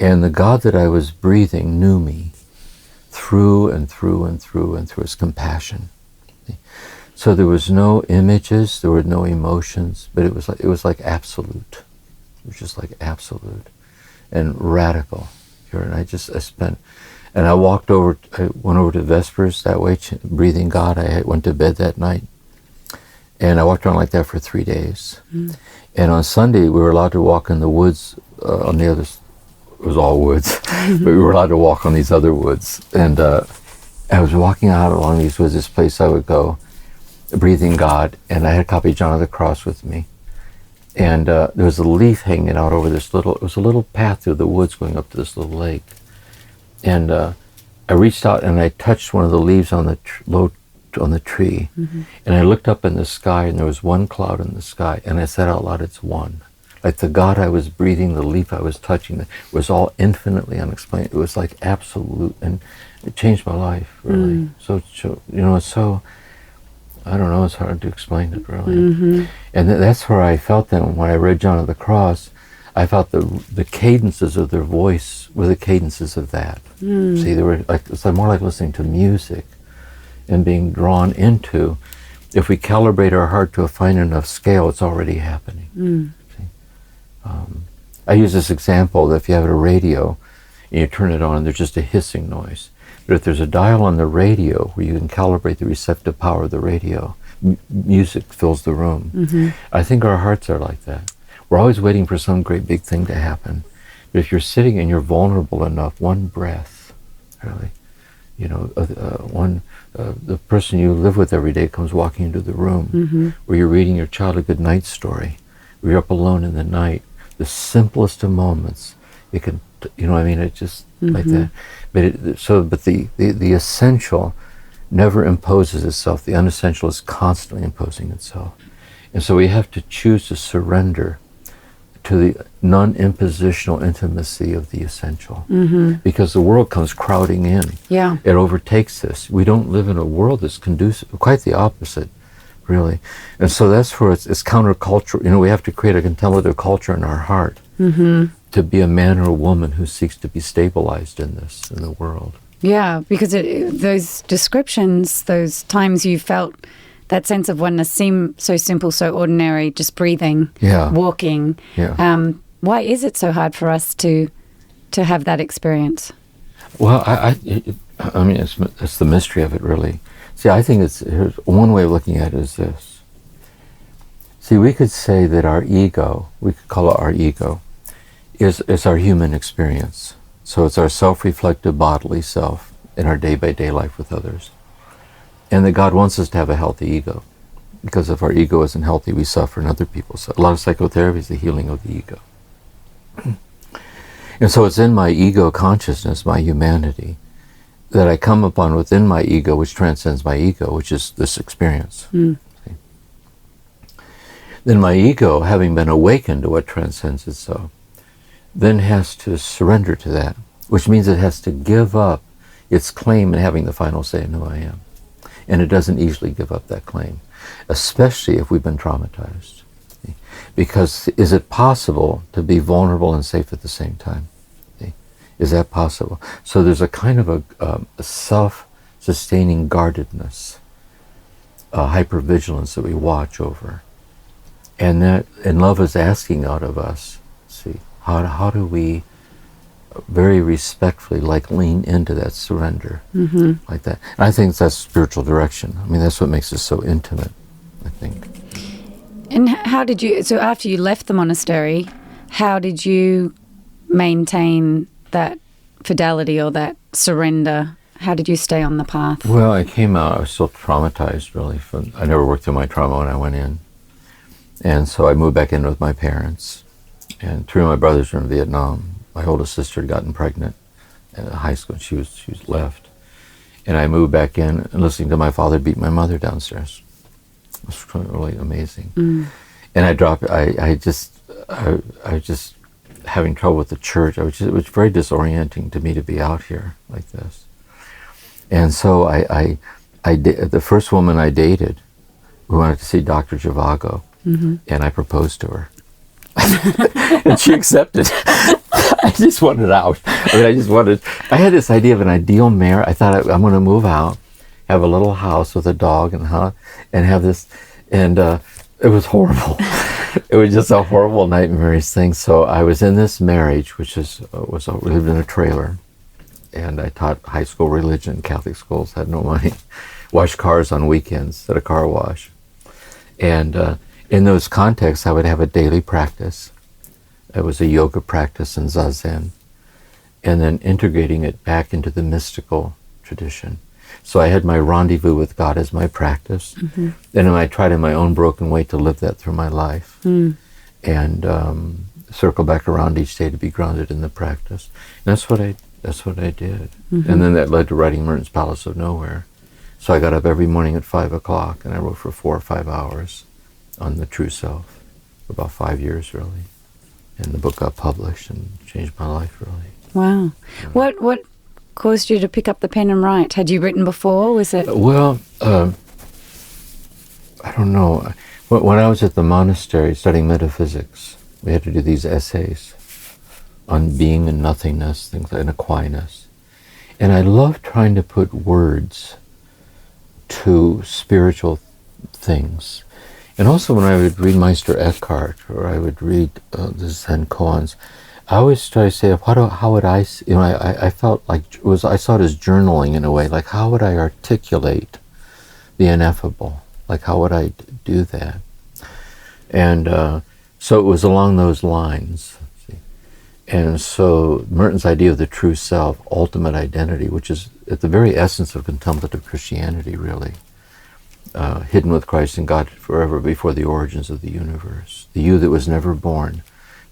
And the God that I was breathing knew me through and through and through and through his compassion. So there was no images, there were no emotions, but it was like absolute. It was just like absolute and radical. And I walked over, I went over to Vespers that way, breathing God. I went to bed that night. And I walked around like that for 3 days. And on Sunday, we were allowed to walk in the woods on the other, it was all woods, but we were allowed to walk on these other woods. And I was walking out along these woods, this place I would go, breathing God, and I had a copy of John of the Cross with me. And there was a leaf hanging out over this it was a little path through the woods going up to this little lake. And I reached out and I touched one of the leaves on the tree. And I looked up in the sky and there was one cloud in the sky. And I said out loud, it's one. Like the God I was breathing, the leaf I was touching, was all infinitely unexplained. It was like absolute, and it changed my life, really. So, it's so, I don't know, it's hard to explain it, really. And that's where I felt then, when I read John of the Cross, I felt the cadences of their voice were the cadences of that. See, they were like, it's more like listening to music and being drawn into. If we calibrate our heart to a fine enough scale, it's already happening. I use this example that if you have a radio and you turn it on, there's just a hissing noise. But if there's a dial on the radio where you can calibrate the receptive power of the radio, music fills the room. I think our hearts are like that. We're always waiting for some great big thing to happen. But if you're sitting and you're vulnerable enough, one breath, really, the person you live with every day comes walking into the room, where you're reading your child a good night story, where you're up alone in the night, the simplest of moments, it can, it's just like that. But the essential never imposes itself. The unessential is constantly imposing itself. And so we have to choose to surrender to the non-impositional intimacy of the essential. Because the world comes crowding in. Yeah. It overtakes us. We don't live in a world that's conducive, quite the opposite, really. And so that's where it's countercultural. We have to create a contemplative culture in our heart to be a man or a woman who seeks to be stabilized in the world. Yeah, because those descriptions, those times you felt that sense of oneness seem so simple, so ordinary, just breathing, walking. Yeah. Why is it so hard for us to have that experience? Well, I mean, it's the mystery of it, really. See, I think here's one way of looking at it is this. See, we could say that our ego, we could call it our ego, is our human experience. So it's our self-reflective bodily self in our day-by-day life with others. And that God wants us to have a healthy ego. Because if our ego isn't healthy, we suffer and other people suffer. A lot of psychotherapy is the healing of the ego. And so it's in my ego consciousness, my humanity, that I come upon within my ego, which transcends my ego, which is this experience. Then my ego, having been awakened to what transcends itself, then has to surrender to that, which means it has to give up its claim in having the final say in who I am. And it doesn't easily give up that claim, especially if we've been traumatized. Because is it possible to be vulnerable and safe at the same time? Is that possible? So there's a kind of a self-sustaining guardedness, a hypervigilance that we watch over. And love is asking out of us, see, how do we very respectfully lean into that surrender like that. And I think that's spiritual direction. I mean, that's what makes us so intimate, I think. And how did you, so after you left the monastery, how did you maintain that fidelity or that surrender how did you stay on the path? Well, I came out, I was still traumatized, really. I never worked through my trauma when I went in. And so I moved back in with my parents. And 3 of my brothers were in Vietnam. My oldest sister had gotten pregnant in high school, and she was left. And I moved back in, and listening to my father beat my mother downstairs. It was really amazing. And I was just having trouble with the church. It was very disorienting to me to be out here like this. And so the first woman I dated, we wanted to see Dr. Zhivago, and I proposed to her. And she accepted. I just wanted out. I had this idea of an ideal marriage. I thought I'm going to move out, have a little house with a dog and have this, and it was horrible. It was just a horrible, nightmarish thing. So I was in this marriage, which we lived in a trailer, and I taught high school religion. Catholic schools had no money. Washed cars on weekends at a car wash. And in those contexts, I would have a daily practice. It was a yoga practice and zazen, and then integrating it back into the mystical tradition. So I had my rendezvous with God as my practice, and then I tried in my own broken way to live that through my life, and circle back around each day to be grounded in the practice. And that's what I did. And then that led to writing Merton's Palace of Nowhere. So I got up every morning at 5 o'clock, and I wrote for 4 or 5 hours on the true self, for about 5 years, really. And the book got published and changed my life, really. Wow. Yeah. What caused you to pick up the pen and write? Had you written before? Was it? Well, I don't know. When I was at the monastery studying metaphysics, we had to do these essays on being and nothingness, things like, and aquinas. And I loved trying to put words to spiritual things. And also when I would read Meister Eckhart, or I would read the Zen koans, I always try to say, how would I, I felt like I saw it as journaling in a way, like how would I articulate the ineffable? Like how would I do that? And so it was along those lines. And so Merton's idea of the true self, ultimate identity, which is at the very essence of contemplative Christianity, really, hidden with Christ and God forever before the origins of the universe. The you that was never born,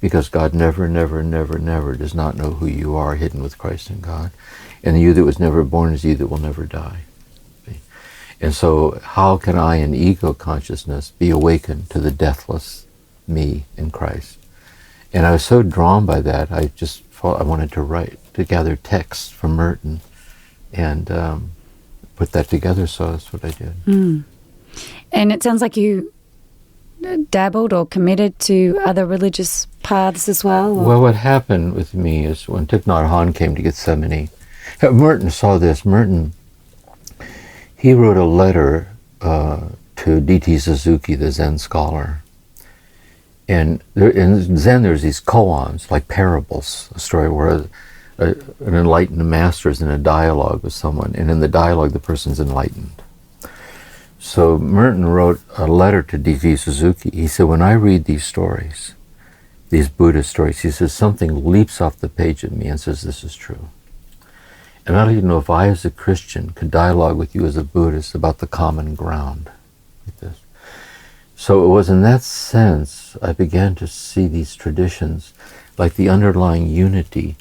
because God never, never, never, never does not know who you are, hidden with Christ and God. And the you that was never born is the you that will never die. And so how can I, in ego consciousness, be awakened to the deathless me in Christ? And I was so drawn by that, I just thought I wanted to write, to gather texts from Merton and put that together, so that's what I did. And it sounds like you dabbled or committed to other religious paths as well? Or? Well, what happened with me is when Thich Nhat Hanh came to Gethsemane, Merton saw this. Merton, he wrote a letter to D.T. Suzuki, the Zen scholar. And in Zen, there's these koans, like parables, a story where an enlightened master is in a dialogue with someone, and in the dialogue, the person's enlightened. So Merton wrote a letter to D.T. Suzuki. He said, when I read these stories, these Buddhist stories, he says, something leaps off the page at me and says, this is true. And I don't even know if I, as a Christian, could dialogue with you as a Buddhist about the common ground like this. So it was in that sense I began to see these traditions like the underlying unity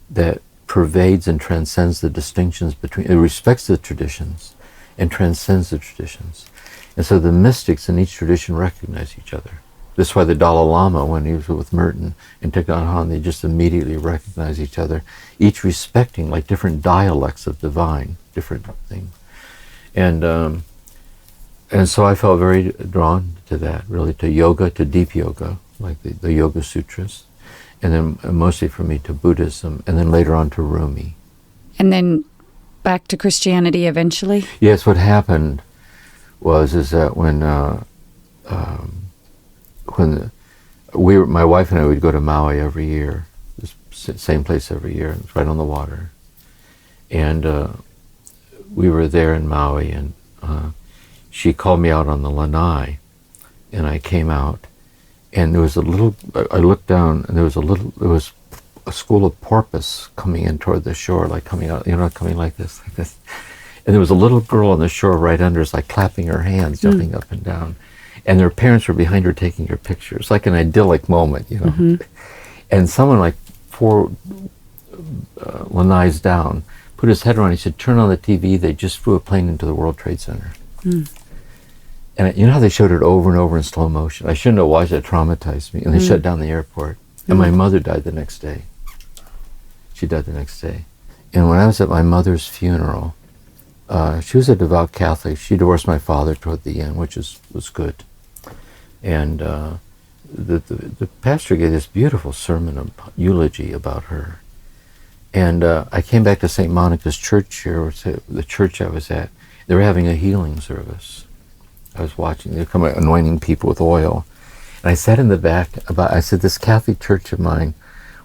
that pervades and transcends the distinctions between, it respects the traditions and transcends the traditions. And so the mystics in each tradition recognize each other. This is why the Dalai Lama, when he was with Merton and Thich Nhat Hanh, they just immediately recognize each other, each respecting like different dialects of divine, different things. And so I felt very drawn to that, really, to yoga, to deep yoga, like the Yoga Sutras, and then mostly for me to Buddhism, and then later on to Rumi. And then back to Christianity eventually? Yes, what happened is that when my wife and I would go to Maui every year, this same place every year, it's right on the water, and we were there in Maui, and she called me out on the lanai, and I came out, and there was I looked down, and there was a school of porpoise coming in toward the shore, like coming out, coming like this. And there was a little girl on the shore right under us, like clapping her hands, jumping up and down. And their parents were behind her taking her pictures, like an idyllic moment, And someone like 4 lanais down put his head around. He said, "Turn on the TV. They just flew a plane into the World Trade Center." And you know how they showed it over and over in slow motion? I shouldn't have watched it. Traumatized me. And they shut down the airport. And my mother died the next day. She died the next day. And when I was at my mother's funeral, she was a devout Catholic. She divorced my father toward the end, which was good. And the pastor gave this beautiful sermon of eulogy about her. And I came back to St. Monica's church here, the church I was at. They were having a healing service. I was watching. They were coming anointing people with oil. And I sat in the back. I said, this Catholic church of mine,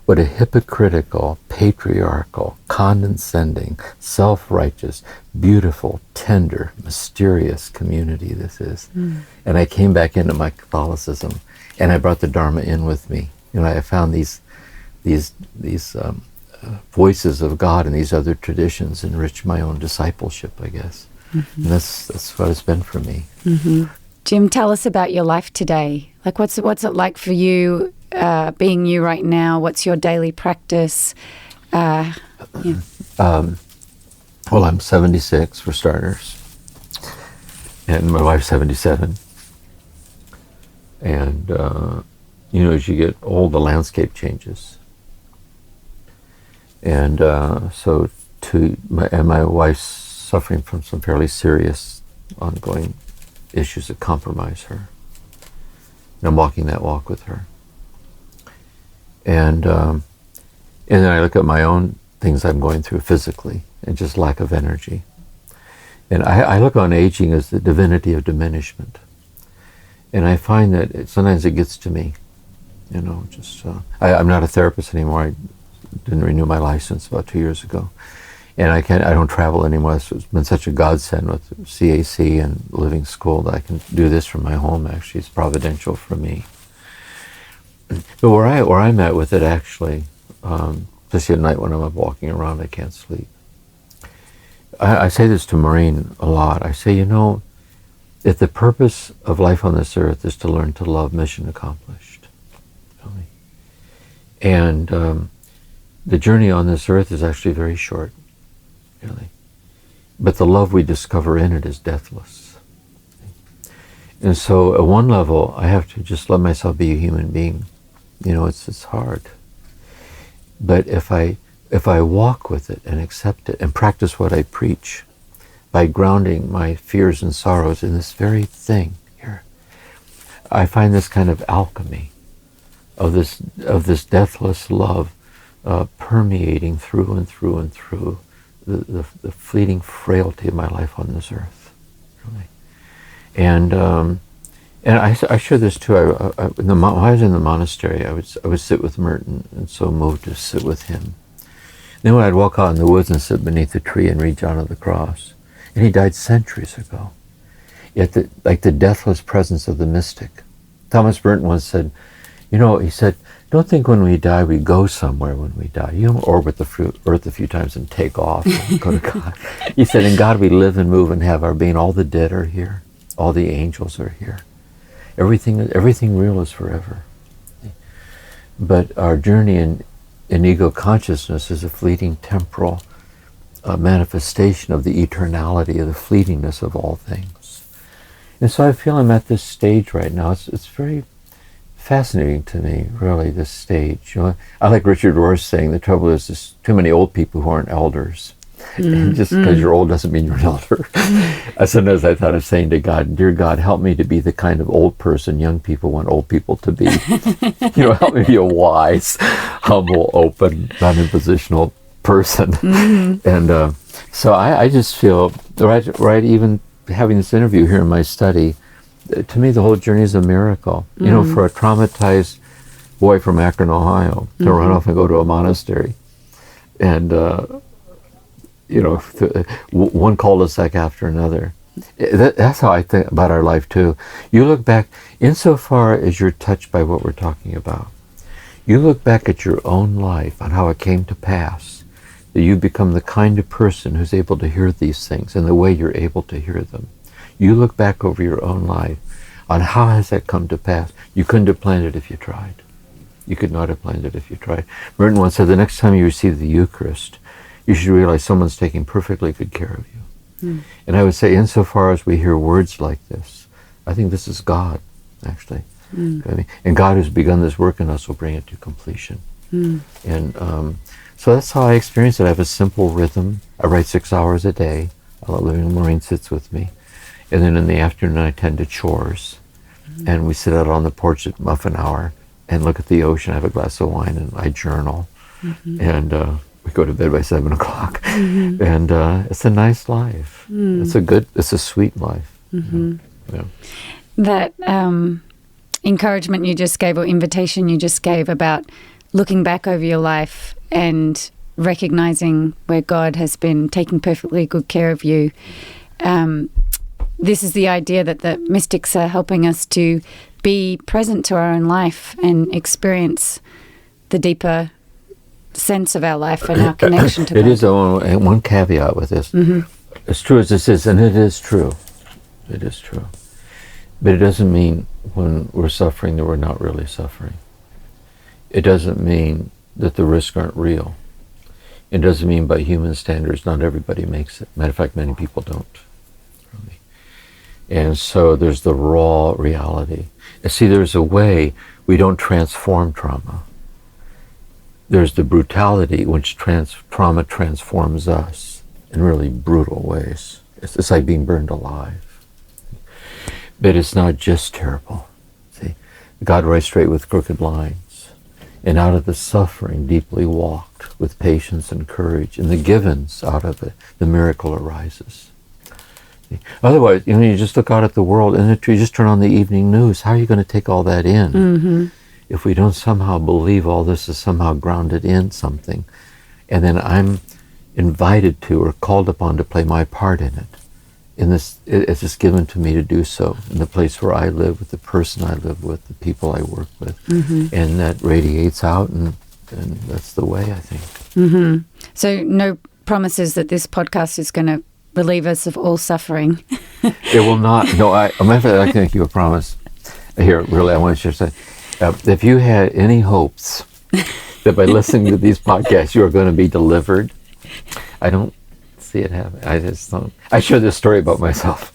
what a hypocritical, patriarchal, condescending, self-righteous, beautiful, tender, mysterious community this is. And I came back into my Catholicism, and I brought the Dharma in with me. I found these voices of God in these other traditions enrich my own discipleship, I guess. And that's what it's been for me. Jim, tell us about your life today. Like, what's it like for you, being you right now? What's your daily practice? Well, I'm 76 for starters, and my wife's 77. And as you get old, the landscape changes. And my wife's suffering from some fairly serious, ongoing issues that compromise her. And I'm walking that walk with her. And then I look at my own things I'm going through physically, and just lack of energy. And I look on aging as the divinity of diminishment. And I find that sometimes it gets to me, I'm not a therapist anymore. I didn't renew my license about 2 years ago. And I don't travel anymore. So it's been such a godsend with CAC and Living School that I can do this from my home. Actually, it's providential for me. But where I'm at with it, actually, especially at night when I'm up walking around, I can't sleep. I say this to Maureen a lot. I say, if the purpose of life on this earth is to learn to love, mission accomplished. Really. And the journey on this earth is actually very short. Really. But the love we discover in it is deathless. And so at one level, I have to just let myself be a human being. It's hard. But if I walk with it and accept it and practice what I preach by grounding my fears and sorrows in this very thing here, I find this kind of alchemy of this deathless love permeating through and through and through the fleeting frailty of my life on this earth, really. And I share this too. When I was in the monastery, I would sit with Merton, and so moved to sit with him. Then when I'd walk out in the woods and sit beneath a tree and read John of the Cross, and he died centuries ago. Yet the deathless presence of the mystic. Thomas Merton once said, he said, don't think when we die we go somewhere when we die. You don't orbit the earth a few times and take off and go to God. He said, in God we live and move and have our being. All the dead are here. All the angels are here. Everything real is forever. But our journey in ego consciousness is a fleeting temporal manifestation of the eternality, of the fleetingness of all things. And so I feel I'm at this stage right now. It's very fascinating to me, really, this stage. I like Richard Rohr saying the trouble is there's too many old people who aren't elders. And just because you're old doesn't mean you're an elder. Sometimes I thought of saying to God, dear God, help me to be the kind of old person young people want old people to be. Help me be a wise, humble, open, non-impositional person. And so I just feel, right, even having this interview here in my study, to me the whole journey is a miracle. For a traumatized boy from Akron, Ohio, to run off and go to a monastery. And one cul-de-sac after another. That's how I think about our life too. You look back, insofar as you're touched by what we're talking about, You look back at your own life on how it came to pass, that you become the kind of person who's able to hear these things and the way you're able to hear them. You look back over your own life on how has that come to pass. You couldn't have planned it if you tried. You could not have planned it if you tried. Merton once said, the next time you receive the Eucharist, you should realize someone's taking perfectly good care of you. And I would say, insofar as we hear words like this, I think this is God, actually. And God who's begun this work in us will bring it to completion. And so that's how I experience it. I have a simple rhythm. I write 6 hours a day. I let living Maureen sits with me. And then in the afternoon I tend to chores. And we sit out on the porch at muffin hour and look at the ocean. I have a glass of wine and I journal. And we go to bed by 7 o'clock. And it's a nice life. It's a sweet life. Yeah. That encouragement you just gave, or invitation you just gave, about looking back over your life and recognizing where God has been taking perfectly good care of you. This is the idea that the mystics are helping us to be present to our own life and experience the deeper sense of our life and our connection to God. It is one caveat with this. As true as this is, and it is true. It is true. But it doesn't mean when we're suffering that we're not really suffering. It doesn't mean that the risks aren't real. It doesn't mean by human standards not everybody makes it. Matter of fact, many people don't. Really. And so there's the raw reality. And see, there's a way we don't transform trauma. There's the brutality which trauma transforms us in really brutal ways. It's like being burned alive. But it's not just terrible. See, God writes straight with crooked lines. And out of the suffering deeply walked with patience and courage. And the givens out of it, the miracle arises. See? Otherwise, you just look out at the world and you just turn on the evening news. How are you going to take all that in? If we don't somehow believe all this is somehow grounded in something, and then I'm invited to or called upon to play my part in it. In this, it's just given to me to do so in the place where I live, with the person I live with, the people I work with, and that radiates out, and that's the way, I think. So no promises that this podcast is going to relieve us of all suffering. It will not. No, I can make you a promise. Here, really, I want to say, if you had any hopes that by listening to these podcasts you are going to be delivered, I don't see it happen. I just don't. I share this story about myself.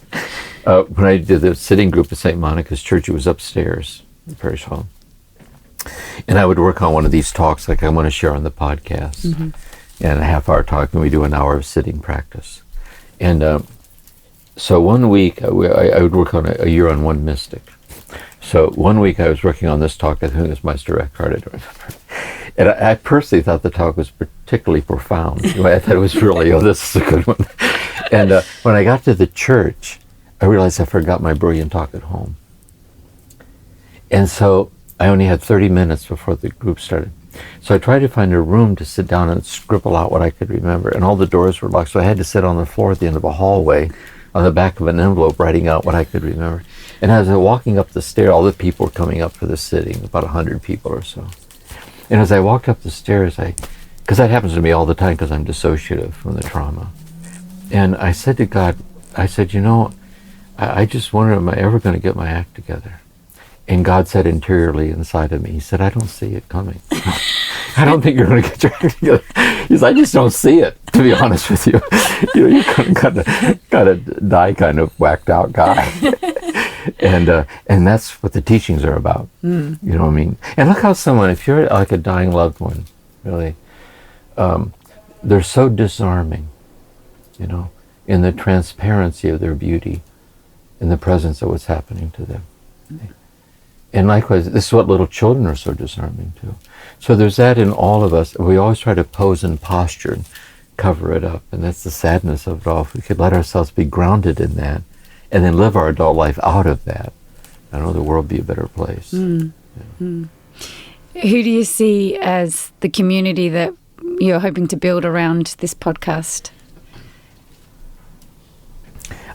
When I did the sitting group at St. Monica's Church, it was upstairs in the parish hall. And I would work on one of these talks like I want to share on the podcast. And a half-hour talk, and we do an hour of sitting practice. And so one week, I would work on a year on one mystic. So one week I was working on this talk, I think it was Meister Eckhart, I don't remember. And I personally thought the talk was particularly profound. I thought it was really, this is a good one. And when I got to the church, I realized I forgot my brilliant talk at home. And so I only had 30 minutes before the group started. So I tried to find a room to sit down and scribble out what I could remember. And all the doors were locked, so I had to sit on the floor at the end of a hallway on the back of an envelope writing out what I could remember. And as I was walking up the stair, all the people were coming up for the sitting, about 100 people or so. And as I walked up the stairs, because that happens to me all the time because I'm dissociative from the trauma. And I said to God, I said, I just wonder, am I ever going to get my act together? And God said interiorly inside of me, he said, I don't see it coming. I don't think you're going to get your act together. He said, I just don't see it, to be honest with you. You're kind of die kind of whacked out guy. And that's what the teachings are about. You know what I mean? And look how someone, if you're like a dying loved one, really, they're so disarming, in the transparency of their beauty, in the presence of what's happening to them. And likewise, this is what little children are so disarming too. So there's that in all of us. We always try to pose and posture and cover it up. And that's the sadness of it all. If we could let ourselves be grounded in that and then live our adult life out of that, I know the world would be a better place. Who do you see as the community that you're hoping to build around this podcast?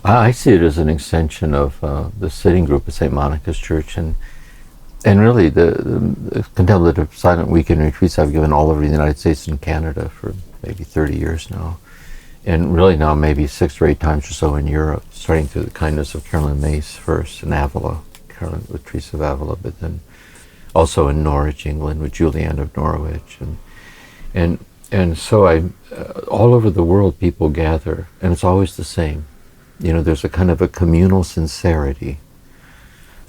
I see it as an extension of the sitting group at St. Monica's Church, and And really, the contemplative silent weekend retreats I've given all over the United States and Canada for maybe 30 years now. And really now maybe 6 or 8 times or so in Europe, starting through the kindness of Carolyn Mace first in Avila, Carolyn with Teresa of Avila, but then also in Norwich, England, with Julianne of Norwich. And so all over the world people gather, and it's always the same. There's a kind of a communal sincerity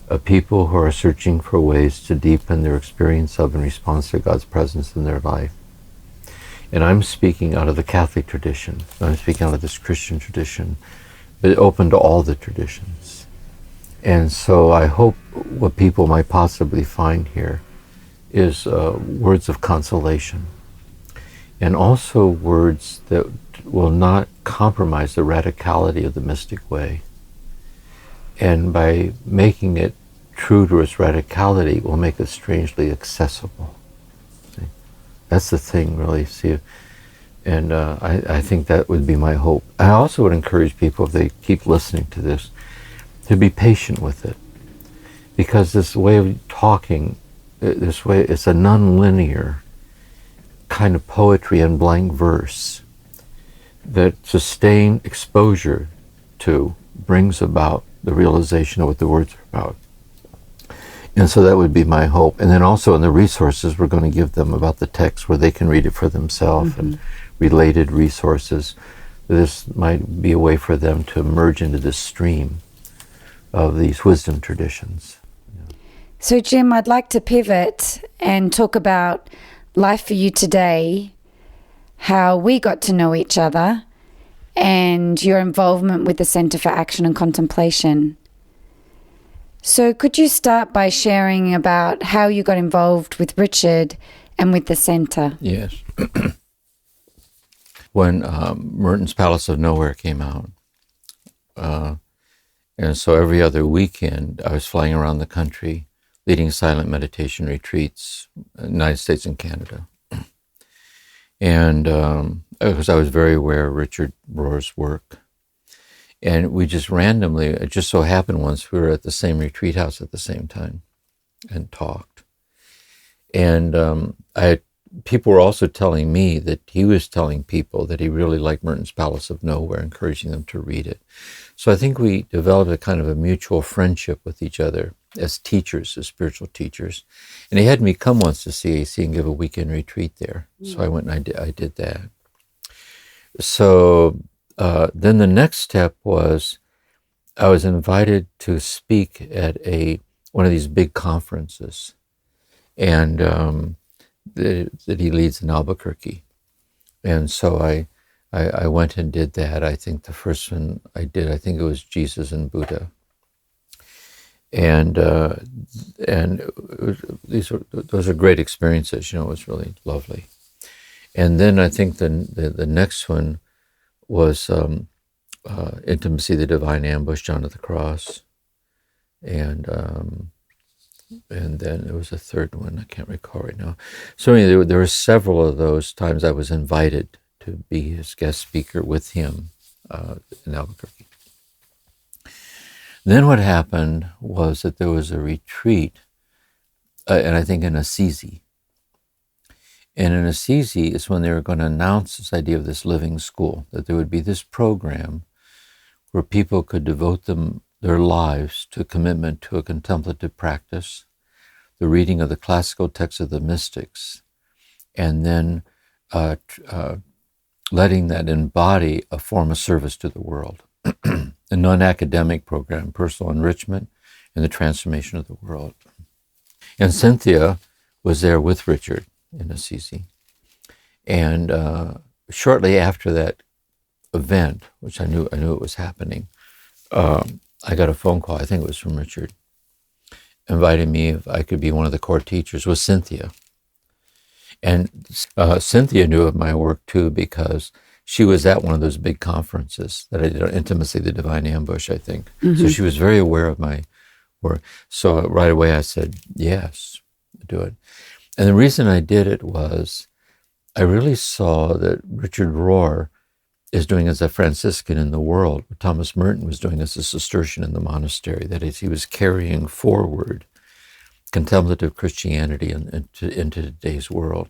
of people who are searching for ways to deepen their experience of and response to God's presence in their life. And I'm speaking out of the Catholic tradition. I'm speaking out of this Christian tradition, but open to all the traditions. And so I hope what people might possibly find here is words of consolation, and also words that will not compromise the radicality of the mystic way. And by making it true to its radicality, will make it strangely accessible. See? That's the thing, really. See, and I think that would be my hope. I also would encourage people, if they keep listening to this, to be patient with it, because this way of talking, it's a non-linear kind of poetry and blank verse that sustained exposure to brings about the realization of what the words are about. And so that would be my hope. And then also in the resources we're going to give them about the text, where they can read it for themselves, and related resources. This might be a way for them to emerge into this stream of these wisdom traditions. So Jim, I'd like to pivot and talk about life for you today, how we got to know each other, and your involvement with the Center for Action and Contemplation. So could you start by sharing about how you got involved with Richard and with the center? Yes. When Merton's Palace of Nowhere came out, and so every other weekend I was flying around the country leading silent meditation retreats in the United States and Canada. And because I was very aware of Richard Rohr's work. And we just randomly, it just so happened once, we were at the same retreat house at the same time and talked. And people were also telling me that he was telling people that he really liked Merton's Palace of Nowhere, encouraging them to read it. So I think we developed a kind of a mutual friendship with each other as teachers, as spiritual teachers. And he had me come once to CAC and give a weekend retreat there. So I went and I did that. So then the next step was I was invited to speak at one of these big conferences, and that he leads in Albuquerque. And so I went and did that. I think the first one I did, I think it was Jesus and Buddha. And those are great experiences. It was really lovely. And then I think the next one was Intimacy, the Divine Ambush, John of the Cross, and then there was a third one I can't recall right now. So anyway, there were several of those times I was invited to be his guest speaker with him in Albuquerque. Then what happened was that there was a retreat, and I think in Assisi. And in Assisi is when they were going to announce this idea of this living school, that there would be this program where people could devote their lives to commitment to a contemplative practice, the reading of the classical texts of the mystics, and then letting that embody a form of service to the world. A non-academic program, personal enrichment, and the transformation of the world. And Cynthia was there with Richard in Assisi. And shortly after that event, which I knew it was happening, I got a phone call, I think it was from Richard, inviting me if I could be one of the core teachers with Cynthia. And Cynthia knew of my work too, because she was at one of those big conferences that I did on Intimacy, the Divine Ambush, I think. Mm-hmm. So she was very aware of my work. So right away I said, yes, do it. And the reason I did it was I really saw that Richard Rohr is doing as a Franciscan in the world, what Thomas Merton was doing as a Cistercian in the monastery. That is, he was carrying forward contemplative Christianity into today's world.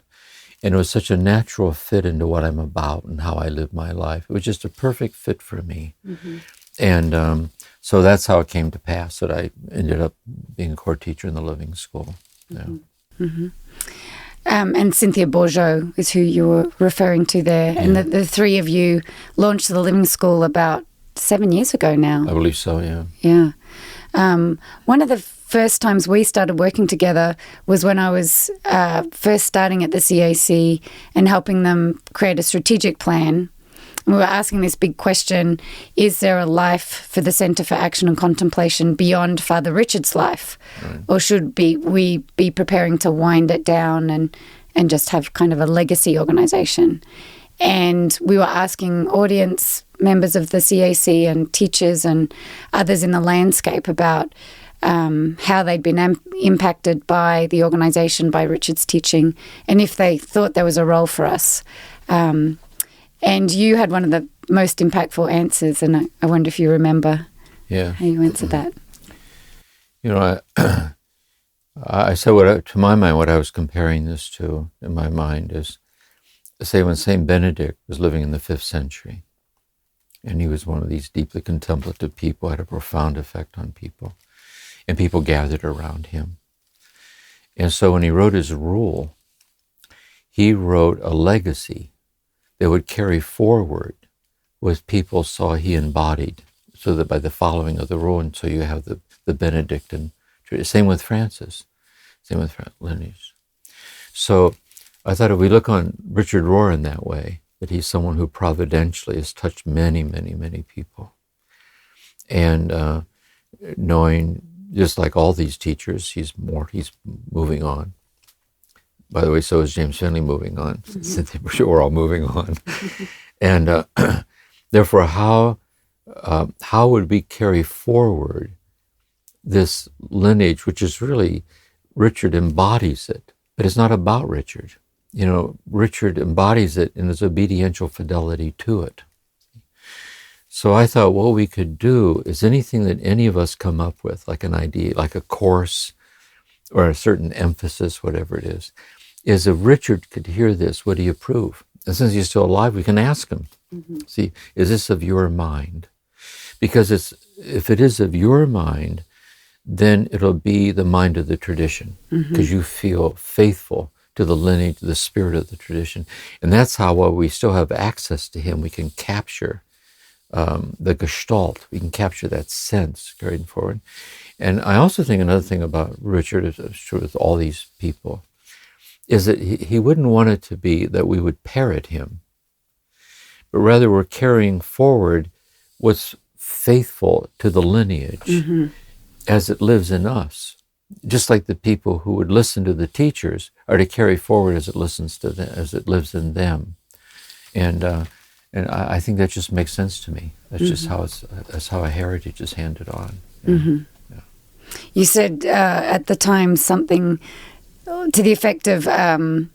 And it was such a natural fit into what I'm about and how I live my life. It was just a perfect fit for me. Mm-hmm. And so that's how it came to pass that I ended up being a core teacher in the Living School. Mm-hmm. Yeah. Mm-hmm. And Cynthia Bourgeot is who you were referring to there. Yeah. And the three of you launched the Living School about 7 years ago now. I believe so, yeah. Yeah. One of the first times we started working together was when I was first starting at the CAC and helping them create a strategic plan. We were asking this big question, is there a life for the Centre for Action and Contemplation beyond Father Richard's life? Right. Or should we be preparing to wind it down and just have kind of a legacy organisation? And we were asking audience members of the CAC and teachers and others in the landscape about how they'd been impacted by the organisation, by Richard's teaching, and if they thought there was a role for us. And you had one of the most impactful answers, and I wonder if you remember how you answered that. You know, I said, to my mind, what I was comparing this to in my mind is, say, when St. Benedict was living in the 5th century, and he was one of these deeply contemplative people, had a profound effect on people, and people gathered around him. And so when he wrote his rule, he wrote a legacy that would carry forward what people saw he embodied, so that by the following of the rule, and so you have the Benedictine. Same with Francis, lineage. So I thought if we look on Richard Rohr in that way, that he's someone who providentially has touched many, many, many people. And knowing, just like all these teachers, he's moving on. By the way, so is James Finley moving on. Mm-hmm. We're all moving on. And therefore, how would we carry forward this lineage, which is really, Richard embodies it, but it's not about Richard. You know, Richard embodies it in his obediential fidelity to it. So I thought what we could do is anything that any of us come up with, like an idea, like a course or a certain emphasis, whatever it is if Richard could hear this, would he approve? And since he's still alive, we can ask him, see, is this of your mind? Because if it is of your mind, then it'll be the mind of the tradition, because you feel faithful to the lineage, the spirit of the tradition. And that's how, while we still have access to him, we can capture the gestalt, we can capture that sense carried forward. And I also think another thing about Richard, is true with all these people, is that he wouldn't want it to be that we would parrot him, but rather we're carrying forward what's faithful to the lineage as it lives in us. Just like the people who would listen to the teachers are to carry forward as it listens to them, as it lives in them. And I think that just makes sense to me. That's just how that's how a heritage is handed on. Yeah. You said at the time something to the effect of the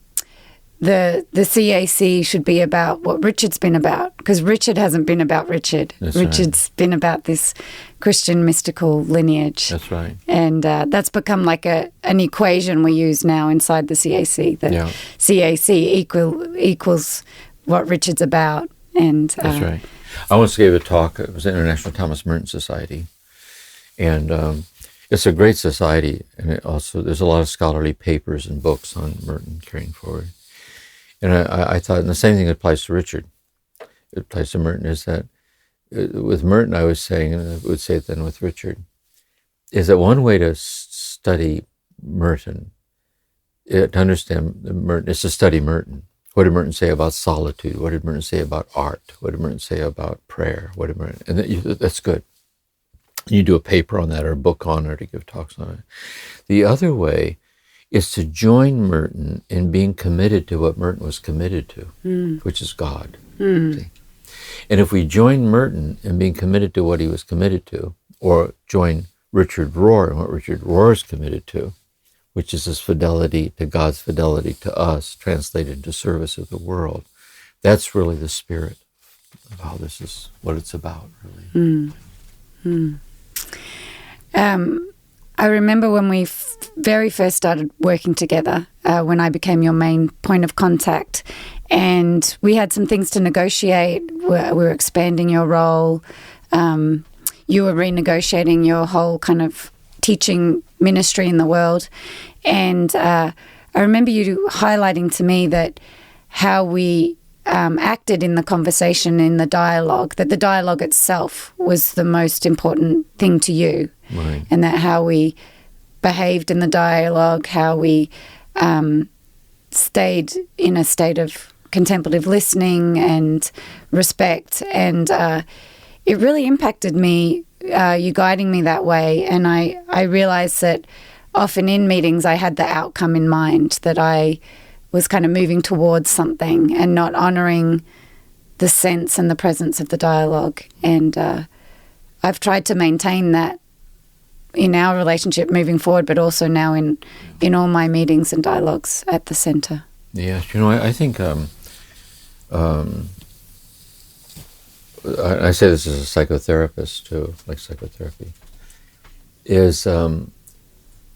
CAC should be about what Richard's been about, because Richard hasn't been about Richard. That's Richard's been about this Christian mystical lineage. That's right. And that's become like an equation we use now inside the CAC. The CAC equals what Richard's about. And that's right. I once gave a talk. It was the International Thomas Merton Society, and it's a great society. And it also, there's a lot of scholarly papers and books on Merton carrying forward. And I thought, and the same thing applies to Richard. It applies to Merton. Is that with Merton, I was saying, and I would say it then with Richard, is that one way to study Merton, to understand Merton, is to study Merton. What did Merton say about solitude? What did Merton say about art? What did Merton say about prayer? What did Merton? And that's good. You do a paper on that or a book on it or to give talks on it. The other way is to join Merton in being committed to what Merton was committed to, which is God. See? And if we join Merton in being committed to what he was committed to, or join Richard Rohr in what Richard Rohr is committed to, which is his fidelity to God's fidelity to us, translated into service of the world, that's really the spirit of how this is, what it's about, really. I remember when we very first started working together, when I became your main point of contact, and we had some things to negotiate. We were expanding your role. You were renegotiating your whole kind of teaching ministry in the world. And I remember you highlighting to me that how we acted in the conversation, in the dialogue, that the dialogue itself was the most important thing to you. Right. And that how we behaved in the dialogue, how we stayed in a state of contemplative listening and respect. And it really impacted me, you guiding me that way. And I realized that often in meetings I had the outcome in mind, that I was kind of moving towards something and not honoring the sense and the presence of the dialogue. And I've tried to maintain that in our relationship moving forward, but also now in all my meetings and dialogues at the center. Yes, I think I say this as a psychotherapist too, like psychotherapy, is one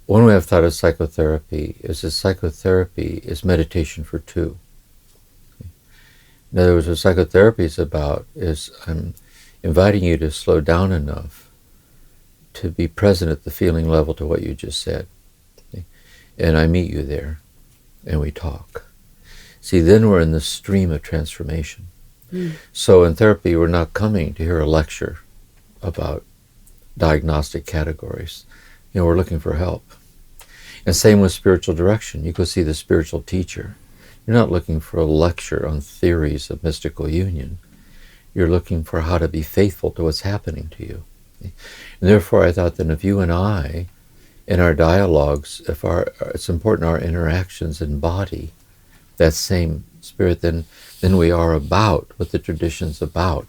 way I've thought of psychotherapy is that psychotherapy is meditation for two. In other words, what psychotherapy is about is I'm inviting you to slow down enough to be present at the feeling level to what you just said. And I meet you there, and we talk. See, then we're in the stream of transformation. So in therapy, we're not coming to hear a lecture about diagnostic categories. We're looking for help. And same with spiritual direction. You go see the spiritual teacher. You're not looking for a lecture on theories of mystical union. You're looking for how to be faithful to what's happening to you. And therefore, I thought that if you and I, in our dialogues, it's important our interactions embody that same spirit, then we are about what the tradition's about.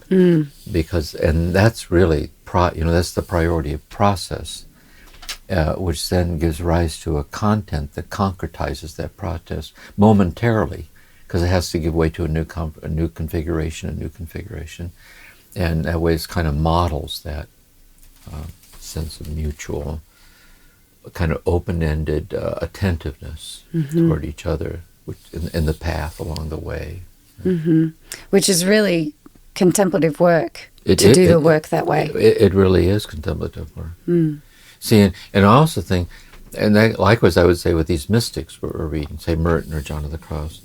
Because, and that's really, that's the priority of process, which then gives rise to a content that concretizes that process momentarily, because it has to give way to a new configuration, and that way it kind of models that sense of mutual, kind of open-ended attentiveness toward each other, which in the path along the way. Which is really contemplative work, to do the work that way. It really is contemplative work. See, and I also think, and that, likewise I would say with these mystics we're reading, say Merton or John of the Cross,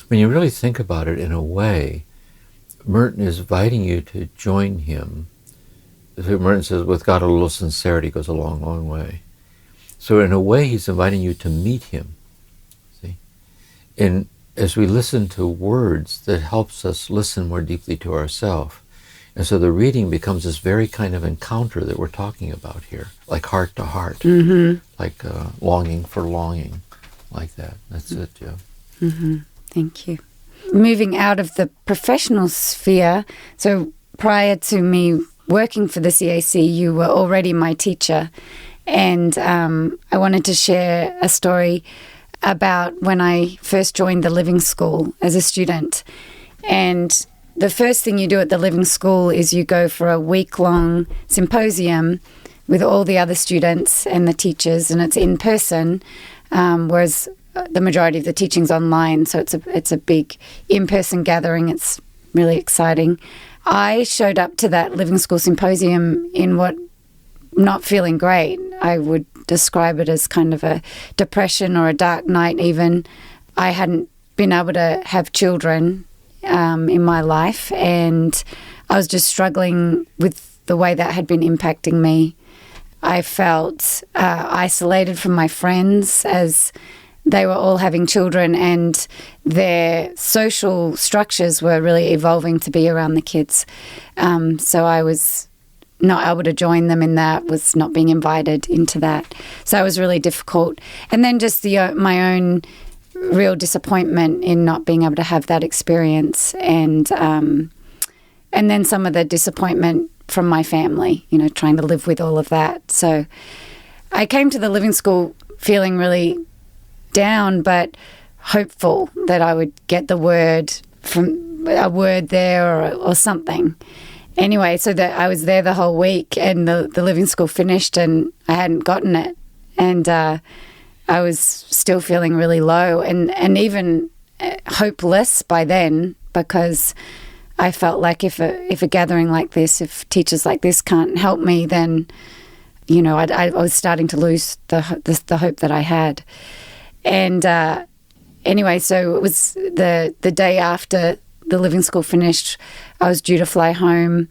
when you really think about it in a way, Merton is inviting you to join him. Merton says, with God a little sincerity goes a long, long way. So in a way, he's inviting you to meet him. See, and as we listen to words, that helps us listen more deeply to ourselves. And so the reading becomes this very kind of encounter that we're talking about here, like heart to heart, like longing for longing, like that. That's it, yeah. Thank you. Moving out of the professional sphere, so prior to me working for the CAC, you were already my teacher. And I wanted to share a story about when I first joined the Living School as a student. And the first thing you do at the Living School is you go for a week-long symposium with all the other students and the teachers, and it's in person, whereas the majority of the teaching's online, so it's a big in-person gathering. It's really exciting. I showed up to that Living School symposium in what, not feeling great. I would describe it as kind of a depression or a dark night even. I hadn't been able to have children in my life, and I was just struggling with the way that had been impacting me. I felt isolated from my friends as they were all having children, and their social structures were really evolving to be around the kids. So I was not able to join them in that, was not being invited into that. So it was really difficult. And then just my own real disappointment in not being able to have that experience, and then some of the disappointment from my family, trying to live with all of that. So I came to the Living School feeling really down, but hopeful that I would get the word from a word there or something. Anyway, so that I was there the whole week, and the Living School finished, and I hadn't gotten it. And I was still feeling really low and even hopeless by then, because I felt like if a gathering like this, if teachers like this can't help me, then, you know, I was starting to lose the hope that I had. And anyway, so it was the day after the living school finished, I was due to fly home,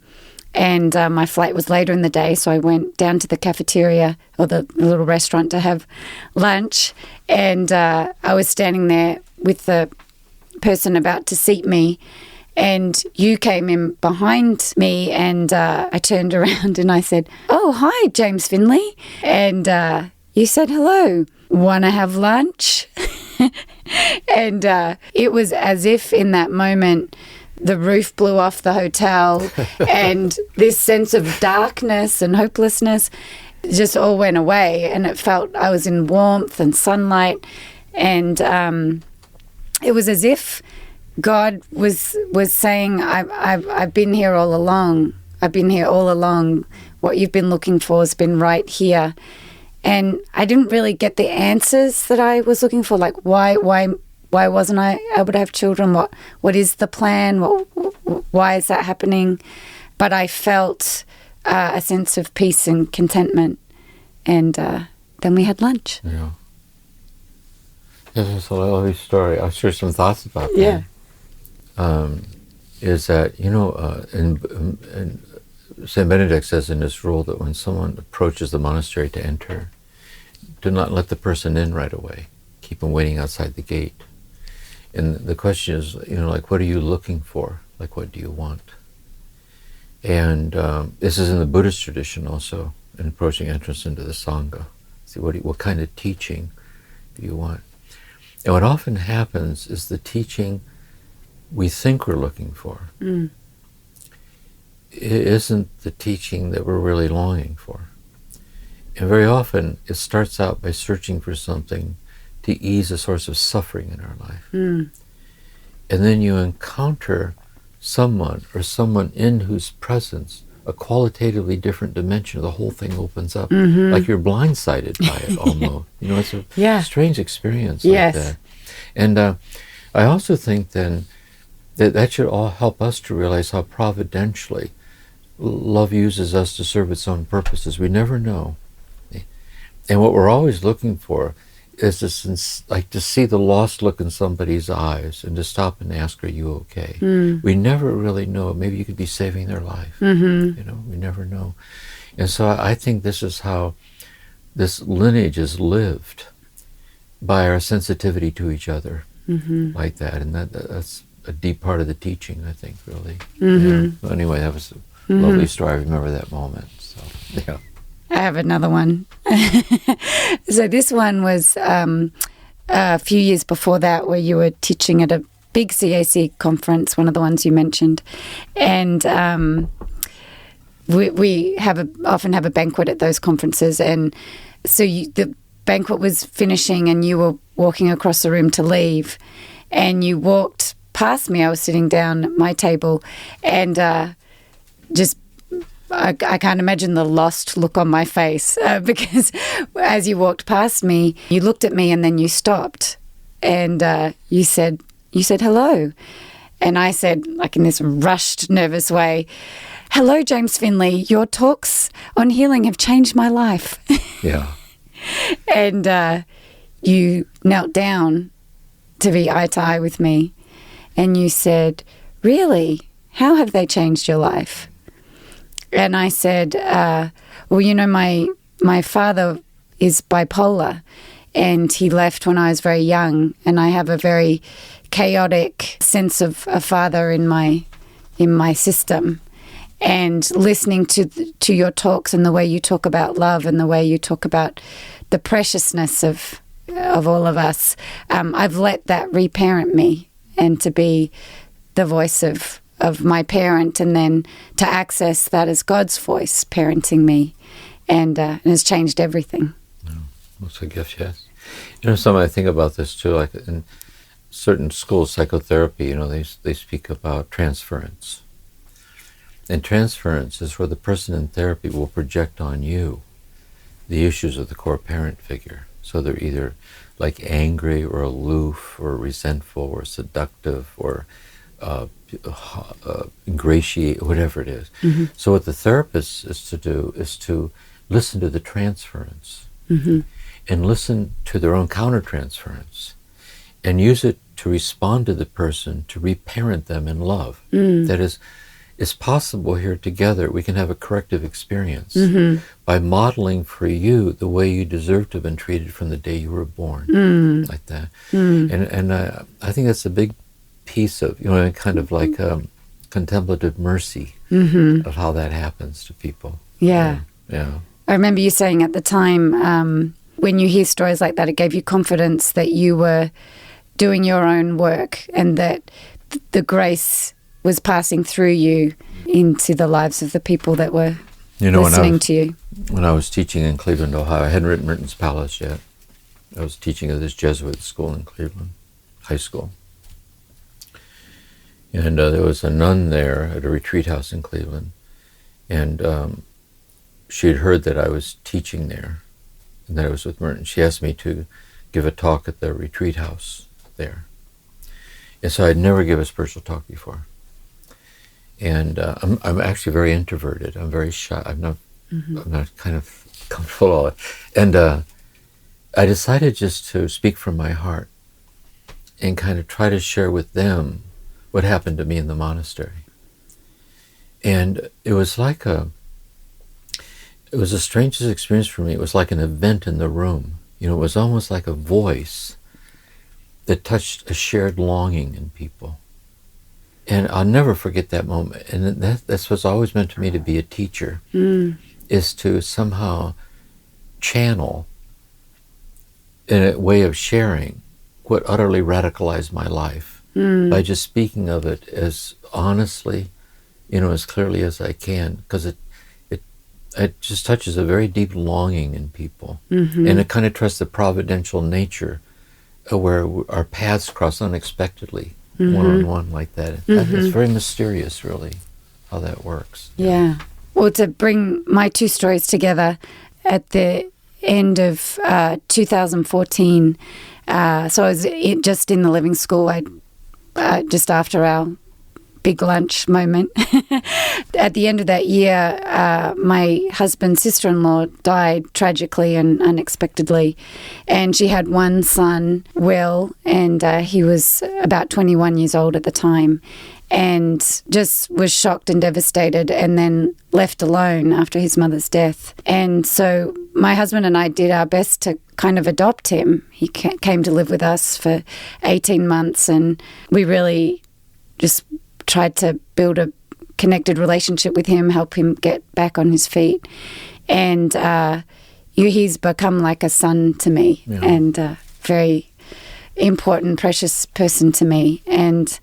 and my flight was later in the day, so I went down to the cafeteria or the little restaurant to have lunch, and I was standing there with the person about to seat me, and you came in behind me, and I turned around and I said, "Oh, hi, James Finley." And you said, "Hello, want to have lunch?" And it was as if in that moment the roof blew off the hotel and this sense of darkness and hopelessness just all went away, and it felt I was in warmth and sunlight, and it was as if God was saying, I've been here all along. I've been here all along. What you've been looking for has been right here. And I didn't really get the answers that I was looking for, like why wasn't I able to have children? What is the plan? Why is that happening? But I felt a sense of peace and contentment, and then we had lunch. Yeah. It's a lovely story. I'll share some thoughts about that. Yeah. Is that, you know, and St. Benedict says in his rule that when someone approaches the monastery to enter, do not let the person in right away. Keep them waiting outside the gate. And the question is, you know, like, what are you looking for? Like, what do you want? And this is in the Buddhist tradition also, in approaching entrance into the Sangha. See, what kind of teaching do you want? And what often happens is the teaching we think we're looking for it isn't the teaching that we're really longing for. And very often it starts out by searching for something to ease a source of suffering in our life. And then you encounter someone or someone in whose presence a qualitatively different dimension of the whole thing opens up. Like you're blindsided by it almost. You know, it's a strange experience like that. And I also think then that should all help us to realize how providentially love uses us to serve its own purposes. We never know. And what we're always looking for is to see the lost look in somebody's eyes and to stop and ask, are you okay? We never really know. Maybe you could be saving their life. You know, we never know. And so I think this is how this lineage is lived, by our sensitivity to each other, like that. And that's a deep part of the teaching, I think, really. Yeah. Well, anyway, that was a lovely story. I remember that moment. So, yeah. I have another one. So this one was a few years before that, where you were teaching at a big CAC conference, one of the ones you mentioned. And we often have a banquet at those conferences. And so the banquet was finishing and you were walking across the room to leave. And you walked past me. I was sitting down at my table, and I can't imagine the lost look on my face because as you walked past me, you looked at me and then you stopped, and you said hello, and I said, like in this rushed, nervous way, "Hello, James Finley. Your talks on healing have changed my life." Yeah. And you knelt down to be eye to eye with me, and you said, "Really? How have they changed your life?" And I said, well, you know, my father is bipolar, and he left when I was very young, and I have a very chaotic sense of a father in my system. And listening to your talks and the way you talk about love and the way you talk about the preciousness of all of us, I've let that reparent me, and to be the voice of my parent, and then to access that as God's voice parenting me, and has changed everything. That's a gift, yes. You know, something I think about this too, like in certain schools, psychotherapy, you know, they speak about transference. And transference is where the person in therapy will project on you the issues of the core parent figure. So they're either like angry or aloof or resentful or seductive or ingratiate, whatever it is. Mm-hmm. So what the therapist is to do is to listen to the transference Mm-hmm. and listen to their own countertransference and use it to respond to the person, to reparent them in love. That is, it's possible here together we can have a corrective experience by modeling for you the way you deserve to have been treated from the day you were born, like that. And I think that's a big piece of, kind of like contemplative mercy of how that happens to people. Yeah. Yeah. I remember you saying at the time, when you hear stories like that, it gave you confidence that you were doing your own work and that the grace was passing through you into the lives of the people that were listening to you. When I was teaching in Cleveland, Ohio, I hadn't written Merton's Palace yet. I was teaching at this Jesuit school in Cleveland, high school. And there was a nun there at a retreat house in Cleveland. And she had heard that I was teaching there and that I was with Merton. She asked me to give a talk at the retreat house there. And so I'd never given a spiritual talk before. And I'm actually very introverted. I'm very shy. I'm not kind of comfortable. And I decided just to speak from my heart and kind of try to share with them what happened to me in the monastery. And it was like it was the strangest experience for me. It was like an event in the room. It was almost like a voice that touched a shared longing in people. And I'll never forget that moment. And that's what's always meant to me to be a teacher, is to somehow channel in a way of sharing what utterly radicalized my life by just speaking of it as honestly, as clearly as I can, because it just touches a very deep longing in people. And it kind of trusts the providential nature where our paths cross unexpectedly, one-on-one like that. It's very mysterious, really, how that works. Yeah. Well, to bring my two stories together, at the end of 2014, so I was just in the living school, just after our big lunch moment. At the end of that year, my husband's sister-in-law died tragically and unexpectedly. And she had one son, Will, and he was about 21 years old at the time, and just was shocked and devastated and then left alone after his mother's death. And so my husband and I did our best to kind of adopt him. He came to live with us for 18 months, and we really just tried to build a connected relationship with him, help him get back on his feet. And he's become like a son to me, and a very important, precious person to me. And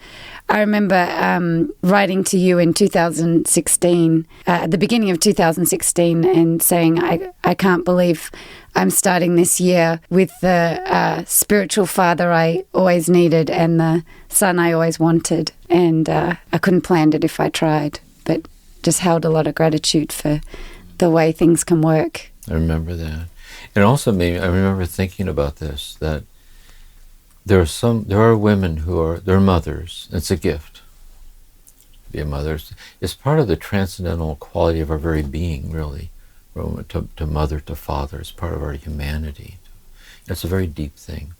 I remember writing to you in 2016, at the beginning of 2016, and saying, I can't believe I'm starting this year with the spiritual father I always needed and the son I always wanted. And I couldn't plan it if I tried, but just held a lot of gratitude for the way things can work. I remember that. And also I remember thinking about this, that there are women they're mothers. It's a gift to be a mother. It's part of the transcendental quality of our very being, really. To mother, to father, it's part of our humanity. It's a very deep thing.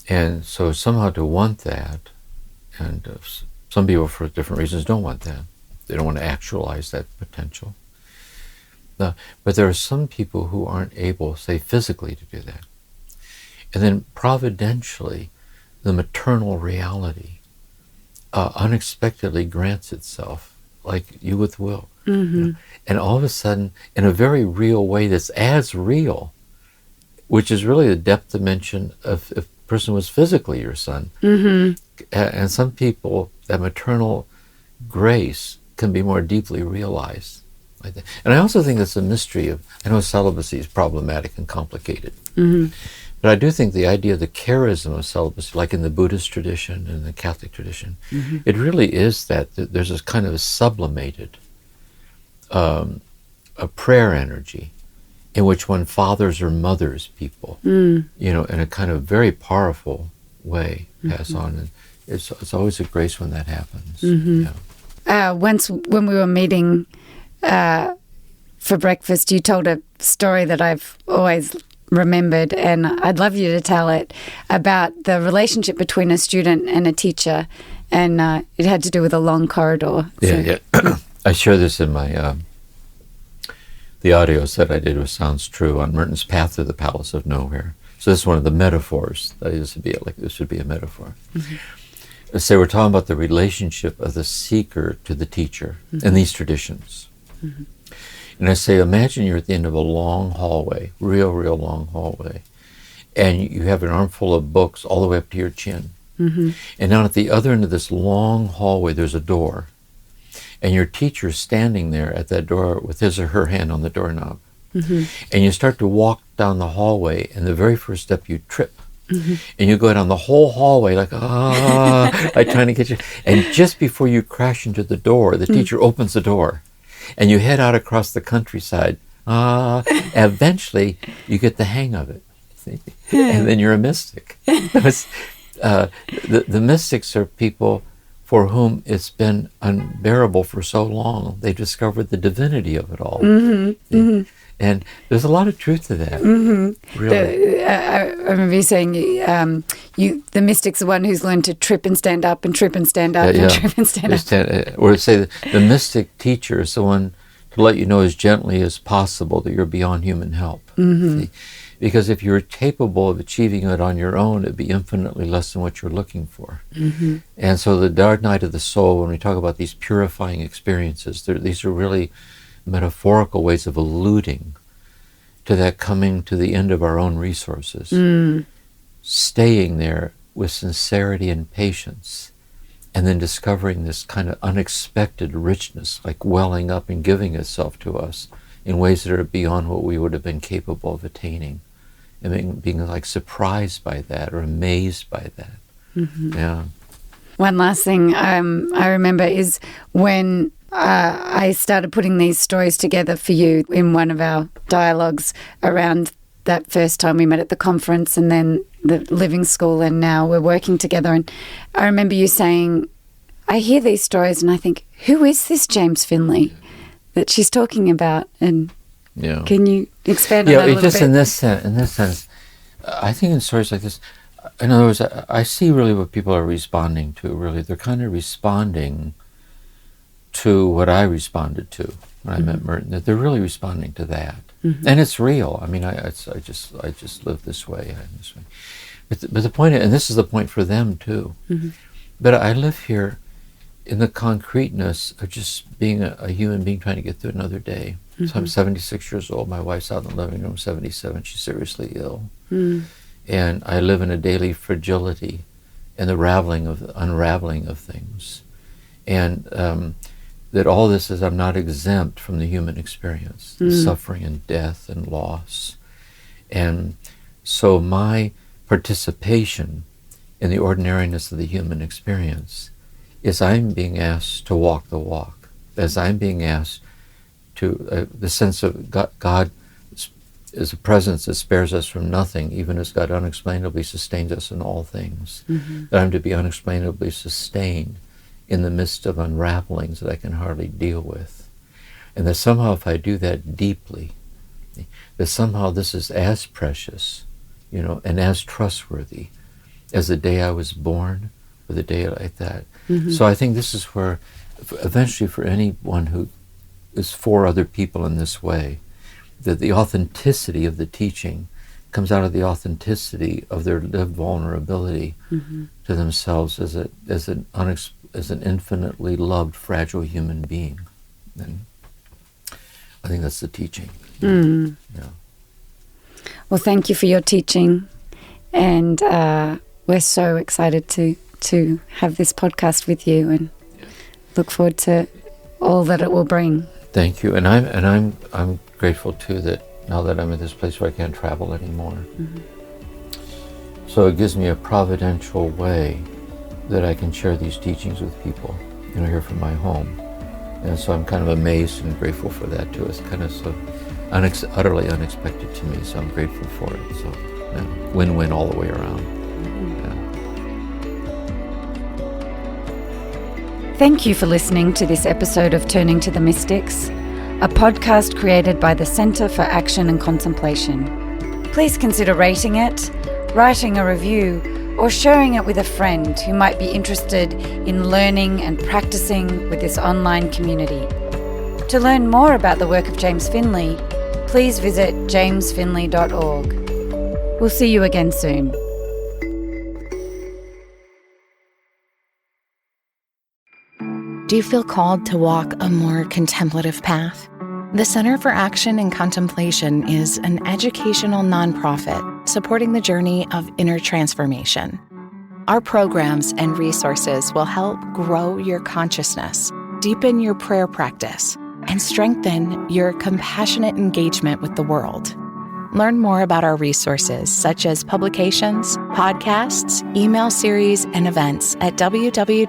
And so somehow to want that, and some people for different reasons don't want that. They don't want to actualize that potential. But there are some people who aren't able, say, physically to do that. And then providentially, the maternal reality unexpectedly grants itself, like you with Will. And all of a sudden, in a very real way that's as real, which is really the depth dimension of if a person was physically your son. And some people, that maternal grace can be more deeply realized like that. And I also think that's a mystery of, I know celibacy is problematic and complicated, but I do think the idea of the charism of celibacy, like in the Buddhist tradition and the Catholic tradition, it really is that there's this kind of a sublimated a prayer energy in which one fathers or mothers people, you know, in a kind of very powerful way, pass on. And it's always a grace when that happens. Yeah. Once when we were meeting for breakfast, you told a story that I've always remembered, and I'd love you to tell it, about the relationship between a student and a teacher, and it had to do with a long corridor. Yeah. I share this in my the audios that I did with Sounds True on Merton's Path to the Palace of Nowhere. So this is one of the metaphors. This would be a metaphor. Let's say we're talking about the relationship of the seeker to the teacher in these traditions. And I say, imagine you're at the end of a long hallway, real long hallway, and you have an armful of books all the way up to your chin. And down at the other end of this long hallway, there's a door. And your teacher's standing there at that door with his or her hand on the doorknob. And you start to walk down the hallway, and the very first step you trip. And you go down the whole hallway like, like trying to get you. And just before you crash into the door, the teacher opens the door. And you head out across the countryside. Eventually, you get the hang of it. See? And then you're a mystic. The mystics are people for whom it's been unbearable for so long. They discovered the divinity of it all. And there's a lot of truth to that. Really. I remember you saying the mystic's the one who's learned to trip and stand up and trip and stand up and trip and stand up. Or to say the mystic teacher is the one to let you know as gently as possible that you're beyond human help. See? Because if you were capable of achieving it on your own, it'd be infinitely less than what you're looking for. And so the dark night of the soul, when we talk about these purifying experiences, these are really metaphorical ways of alluding to that coming to the end of our own resources, staying there with sincerity and patience, and then discovering this kind of unexpected richness, like welling up and giving itself to us in ways that are beyond what we would have been capable of attaining, and being like surprised by that or amazed by that. Yeah. One last thing I remember is when I started putting these stories together for you in one of our dialogues around that first time we met at the conference, and then the living school, and now we're working together. And I remember you saying, I hear these stories and I think, who is this James Finley that she's talking about? And can you expand on that a little just bit? in this sense, I think in stories like this, in other words, I see really what people are responding to. Really, they're kind of responding to what I responded to when I met Merton. That they're really responding to that, and it's real. I mean, I just live this way. But the point, and this is the point for them too. But I live here in the concreteness of just being a human being trying to get through another day. So I'm 76 years old. My wife's out in the living room, 77. She's seriously ill. And I live in a daily fragility and the unraveling of things. And that all this is, I'm not exempt from the human experience, the suffering and death and loss. And so my participation in the ordinariness of the human experience is I'm being asked to walk the walk, as I'm being asked to, the sense of God is a presence that spares us from nothing, even as God unexplainably sustains us in all things. That I'm to be unexplainably sustained in the midst of unravelings that I can hardly deal with. And that somehow if I do that deeply, that somehow this is as precious, and as trustworthy as the day I was born or the day like that. So I think this is where, eventually for anyone who is for other people in this way, that the authenticity of the teaching comes out of the authenticity of their lived vulnerability to themselves as an infinitely loved, fragile human being. And I think that's the teaching. Yeah. Well, thank you for your teaching, and we're so excited to have this podcast with you, and look forward to all that it will bring. Thank you, and I'm grateful too that now that I'm at this place where I can't travel anymore. So it gives me a providential way that I can share these teachings with people, here from my home. And so I'm kind of amazed and grateful for that too. It's kind of so, utterly unexpected to me, so I'm grateful for it. So, yeah, win-win all the way around. Yeah. Thank you for listening to this episode of Turning to the Mystics, a podcast created by the Center for Action and Contemplation. Please consider rating it, writing a review, or sharing it with a friend who might be interested in learning and practicing with this online community. To learn more about the work of James Finley, please visit jamesfinley.org. We'll see you again soon. Do you feel called to walk a more contemplative path? The Center for Action and Contemplation is an educational nonprofit supporting the journey of inner transformation. Our programs and resources will help grow your consciousness, deepen your prayer practice, and strengthen your compassionate engagement with the world. Learn more about our resources, such as publications, podcasts, email series, and events at www.cac.org.